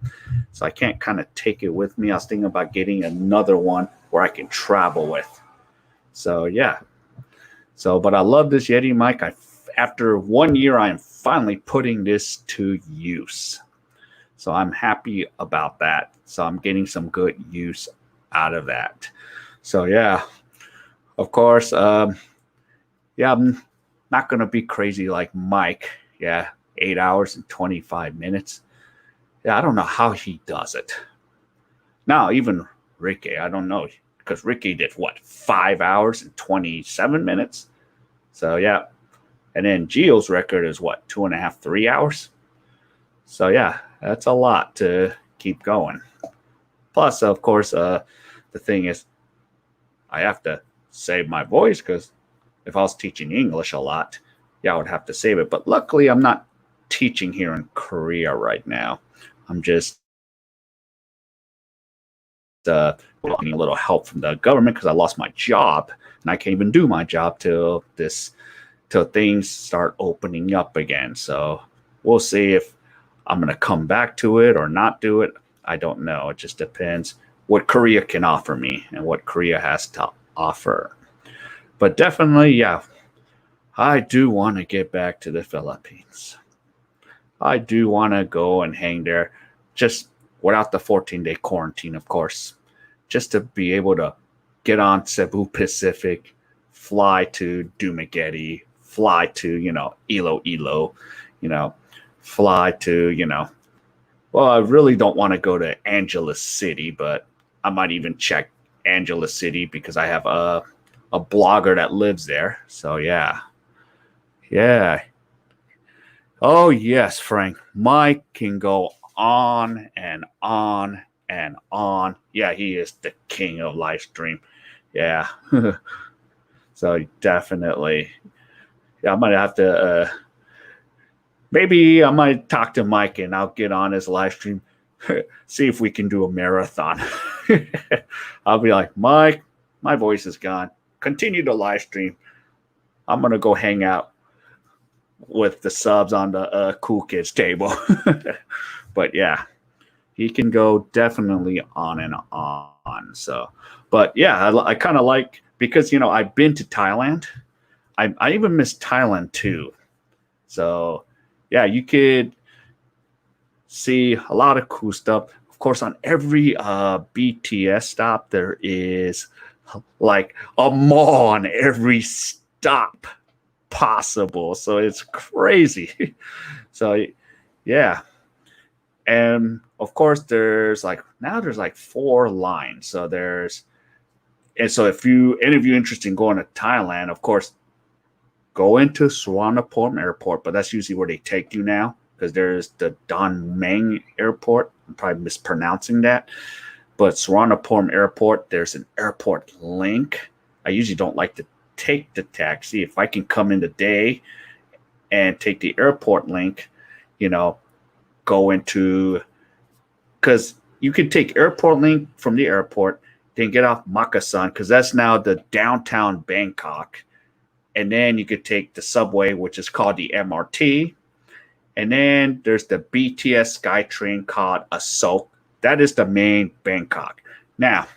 so I can't kind of take it with me. I was thinking about getting another one where I can travel with. So yeah. But I love this Yeti mic. After 1 year, I am finally putting this to use. So I'm happy about that. So I'm getting some good use out of that. So yeah, of course, yeah, I'm not going to be crazy like Mike. Yeah, 8 hours and 25 minutes. Yeah, I don't know how he does it. Now, even Ricky, I don't know. Because Ricky did, 5 hours and 27 minutes? So, yeah. And then Gio's record is 2.5, 3 hours? So, yeah, that's a lot to keep going. Plus, of course, the thing is, I have to save my voice because if I was teaching English a lot, yeah, I would have to save it. But luckily, I'm not teaching here in Korea right now. I'm just getting a little help from the government because I lost my job, and I can't even do my job till things start opening up again. So we'll see if I'm going to come back to it or not do it. I don't know. It just depends what Korea can offer me and what Korea has to offer. But definitely, yeah, I do want to get back to the Philippines. I do want to go and hang there, just without the 14-day quarantine, of course, just to be able to get on Cebu Pacific, fly to Dumaguete, fly to, Iloilo, you know, fly to, well, I really don't want to go to Angeles City, but I might even check Angeles City because I have a blogger that lives there. So yeah. Yeah. Oh yes, Frank. Mike can go on and on and on. Yeah, he is the king of live stream. Yeah. So definitely. Yeah, I might have to maybe I might talk to Mike and I'll get on his live stream. See if we can do a marathon. I'll be like, Mike, my voice is gone. Continue to live stream. I'm gonna go hang out with the subs on the cool kids table. But yeah, he can go definitely on and on. So, but yeah, I kind of like because I've been to Thailand. I even miss Thailand too. So yeah, you could see a lot of cool stuff. Of course, on every BTS stop, there is like a mall on every stop possible. So it's crazy. So yeah. And of course, there's like 4 lines. So if any of you interested in going to Thailand, of course, go into Suvarnabhumi Airport, but that's usually where they take you now because there's the Don Meng Airport. I'm probably mispronouncing that. But Suvarnabhumi Airport, there's an airport link. I usually don't like to take the taxi. If I can come in the day and take the airport link, go into, because you can take airport link from the airport, then get off Makasan, because that's now the downtown Bangkok. And then you could take the subway, which is called the MRT. And then there's the BTS SkyTrain called Asok. That is the main Bangkok. Now,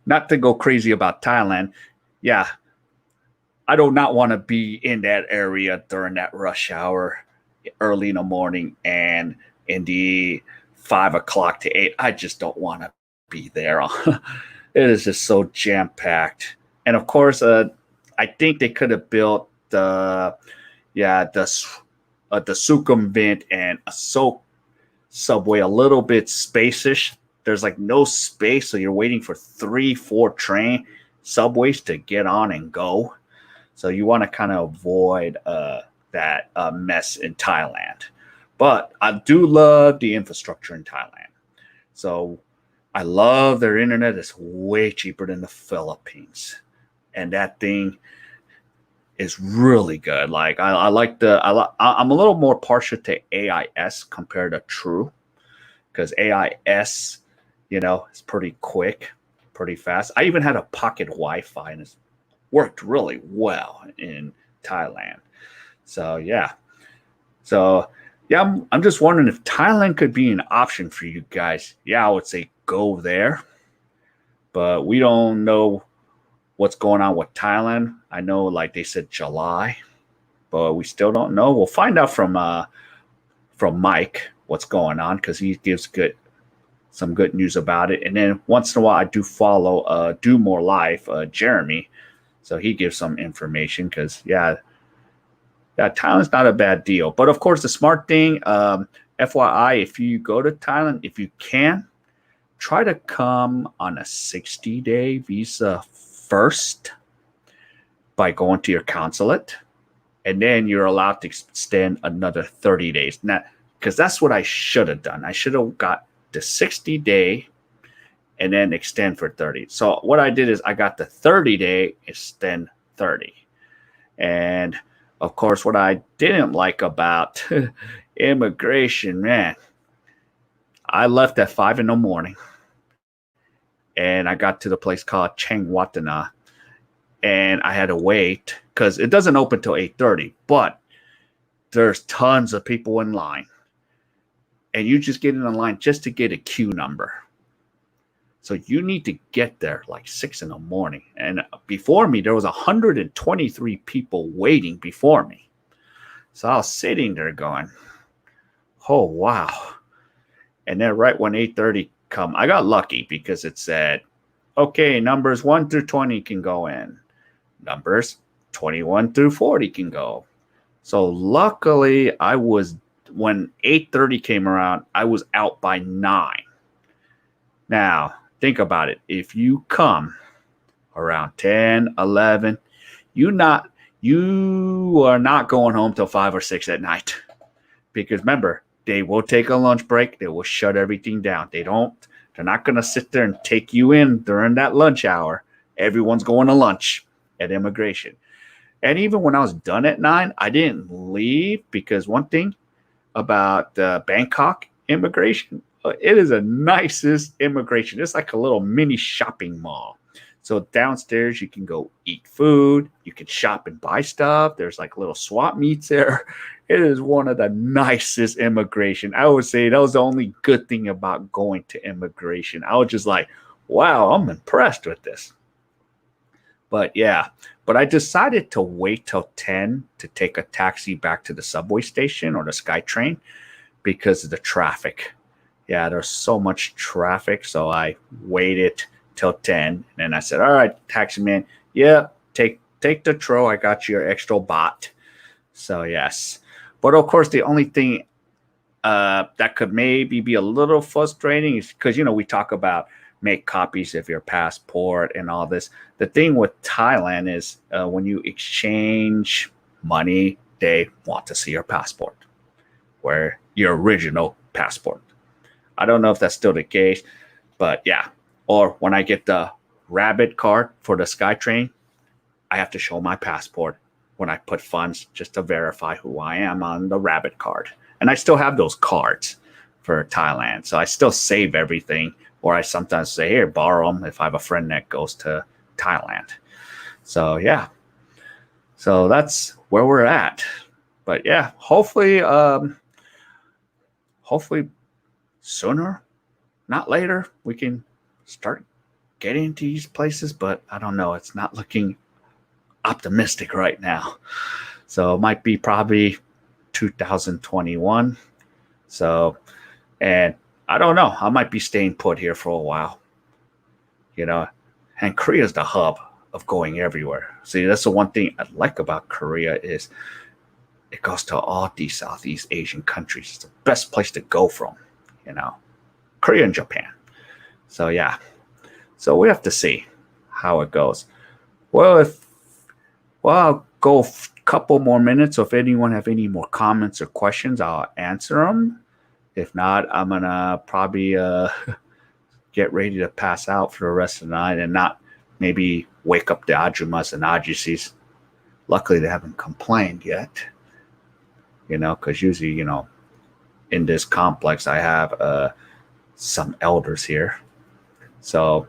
not to go crazy about Thailand, yeah, I do not want to be in that area during that rush hour early in the morning and in the 5 o'clock to 8. I just don't want to be there. It is just so jam packed. And of course, I think they could have built the Sukhumvit and Asok subway a little bit spacious. There's like no space, so you're waiting for 3-4 subways to get on and go. So you want to kind of avoid that mess in Thailand. But I do love the infrastructure in Thailand. So I love their internet. It's way cheaper than the Philippines. And that thing is really good. Like I'm a little more partial to AIS compared to True, because AIS, is pretty quick, pretty fast. I even had a pocket Wi-Fi and it's worked really well in Thailand. So yeah. I'm just wondering if Thailand could be an option for you guys. Yeah, I would say go there. But we don't know what's going on with Thailand. I know, like they said, July, but we still don't know. We'll find out from Mike what's going on because he gives some good news about it. And then once in a while, I do follow Do More Life, Jeremy, so he gives some information because Thailand's not a bad deal. But of course, the smart thing, FYI, if you go to Thailand, if you can, try to come on a 60-day visa first by going to your consulate, and then you're allowed to extend another 30 days. Now, because that's what I should have done. I should have got the 60-day and then extend for 30. So what I did is I got the 30-day, extend 30. And of course, what I didn't like about immigration, man, I left at 5 a.m. and I got to the place called Changwatana, and I had to wait because it doesn't open till 8:30, but there's tons of people in line, and you just get in the line just to get a queue number. So you need to get there like 6 a.m. And before me, there was 123 people waiting before me. So I was sitting there going, oh, wow. And then right when 8:30 come, I got lucky because it said Okay, numbers 1 through 20 can go in. Numbers 21 through 40 can go. So luckily, when 8:30 came around, I was out by 9. Now, think about it. If you come around 10, 11, you are not going home till 5 or 6 at night. Because remember, they will take a lunch break. They will shut everything down. They're not going to sit there and take you in during that lunch hour. Everyone's going to lunch at immigration. And even when I was done at 9, I didn't leave because one thing about Bangkok immigration, it is the nicest immigration. It's like a little mini shopping mall. So downstairs you can go eat food, you can shop and buy stuff. There's like little swap meets there. It is one of the nicest immigration. I would say that was the only good thing about going to immigration. I was just like, wow, I'm impressed with this. But yeah, but I decided to wait till 10 to take a taxi back to the subway station or the SkyTrain because of the traffic. Yeah, there's so much traffic, so I waited till 10, and then I said, "All right, taxi man, yeah, take the tro. I got your extra bot." So yes, but of course, the only thing that could maybe be a little frustrating is because we talk about make copies of your passport and all this. The thing with Thailand is when you exchange money, they want to see your passport, where your original passport. I don't know if that's still the case, but yeah. Or when I get the rabbit card for the SkyTrain, I have to show my passport when I put funds just to verify who I am on the rabbit card. And I still have those cards for Thailand. So I still save everything, or I sometimes say, here, borrow them if I have a friend that goes to Thailand. So yeah. So that's where we're at. But yeah, hopefully sooner, not later, we can start getting into these places, but I don't know. It's not looking optimistic right now. So it might be probably 2021. So, and I don't know. I might be staying put here for a while. And Korea's the hub of going everywhere. See, that's the one thing I like about Korea is it goes to all these Southeast Asian countries. It's the best place to go from, Korea and Japan. So yeah. So we have to see how it goes. Well, I'll go a couple more minutes. So if anyone have any more comments or questions, I'll answer them. If not, I'm gonna probably get ready to pass out for the rest of the night and not maybe wake up the Ajumas and Ajusis. Luckily, they haven't complained yet. Because usually, in this complex, I have some elders here. So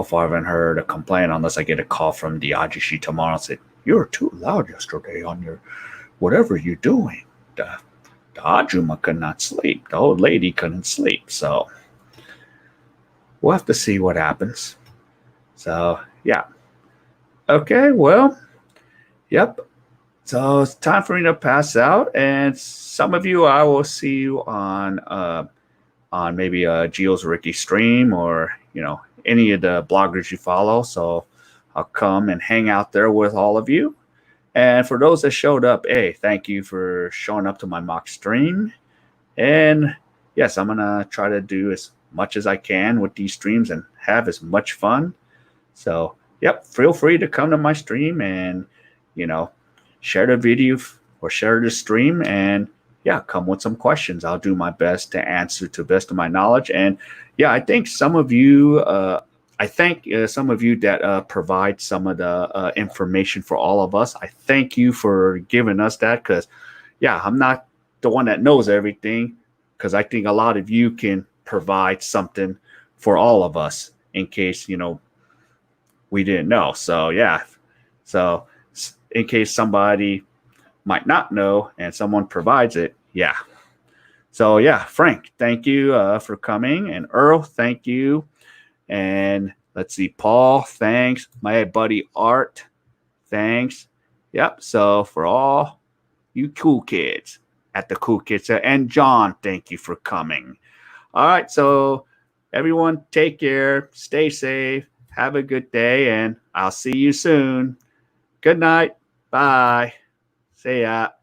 far, I haven't heard a complaint unless I get a call from the Ajishi tomorrow and say, you were too loud yesterday on your whatever you're doing. The Ajuma could not sleep. The old lady couldn't sleep. So we'll have to see what happens. So, yeah. Okay, well, yep. So it's time for me to pass out. And some of you, I will see you on maybe Gio's Ricky stream or, any of the bloggers you follow. So I'll come and hang out there with all of you. And for those that showed up, hey, thank you for showing up to my mock stream. And yes, I'm going to try to do as much as I can with these streams and have as much fun. So, yep, feel free to come to my stream and, share the video or share the stream and, yeah, come with some questions. I'll do my best to answer to the best of my knowledge. And, yeah, I think some of you, some of you that provide some of the information for all of us. I thank you for giving us that because, yeah, I'm not the one that knows everything because I think a lot of you can provide something for all of us in case, we didn't know. So, yeah. So, in case somebody might not know and someone provides it, yeah. So, yeah, Frank, thank you for coming. And Earl, thank you. And let's see, Paul, thanks. My buddy Art, thanks. Yep. So for all you cool kids at the Cool Kids, and John, thank you for coming. All right. So Everyone, take care. Stay safe. Have a good day, and I'll see you soon. Good night. Bye. See ya.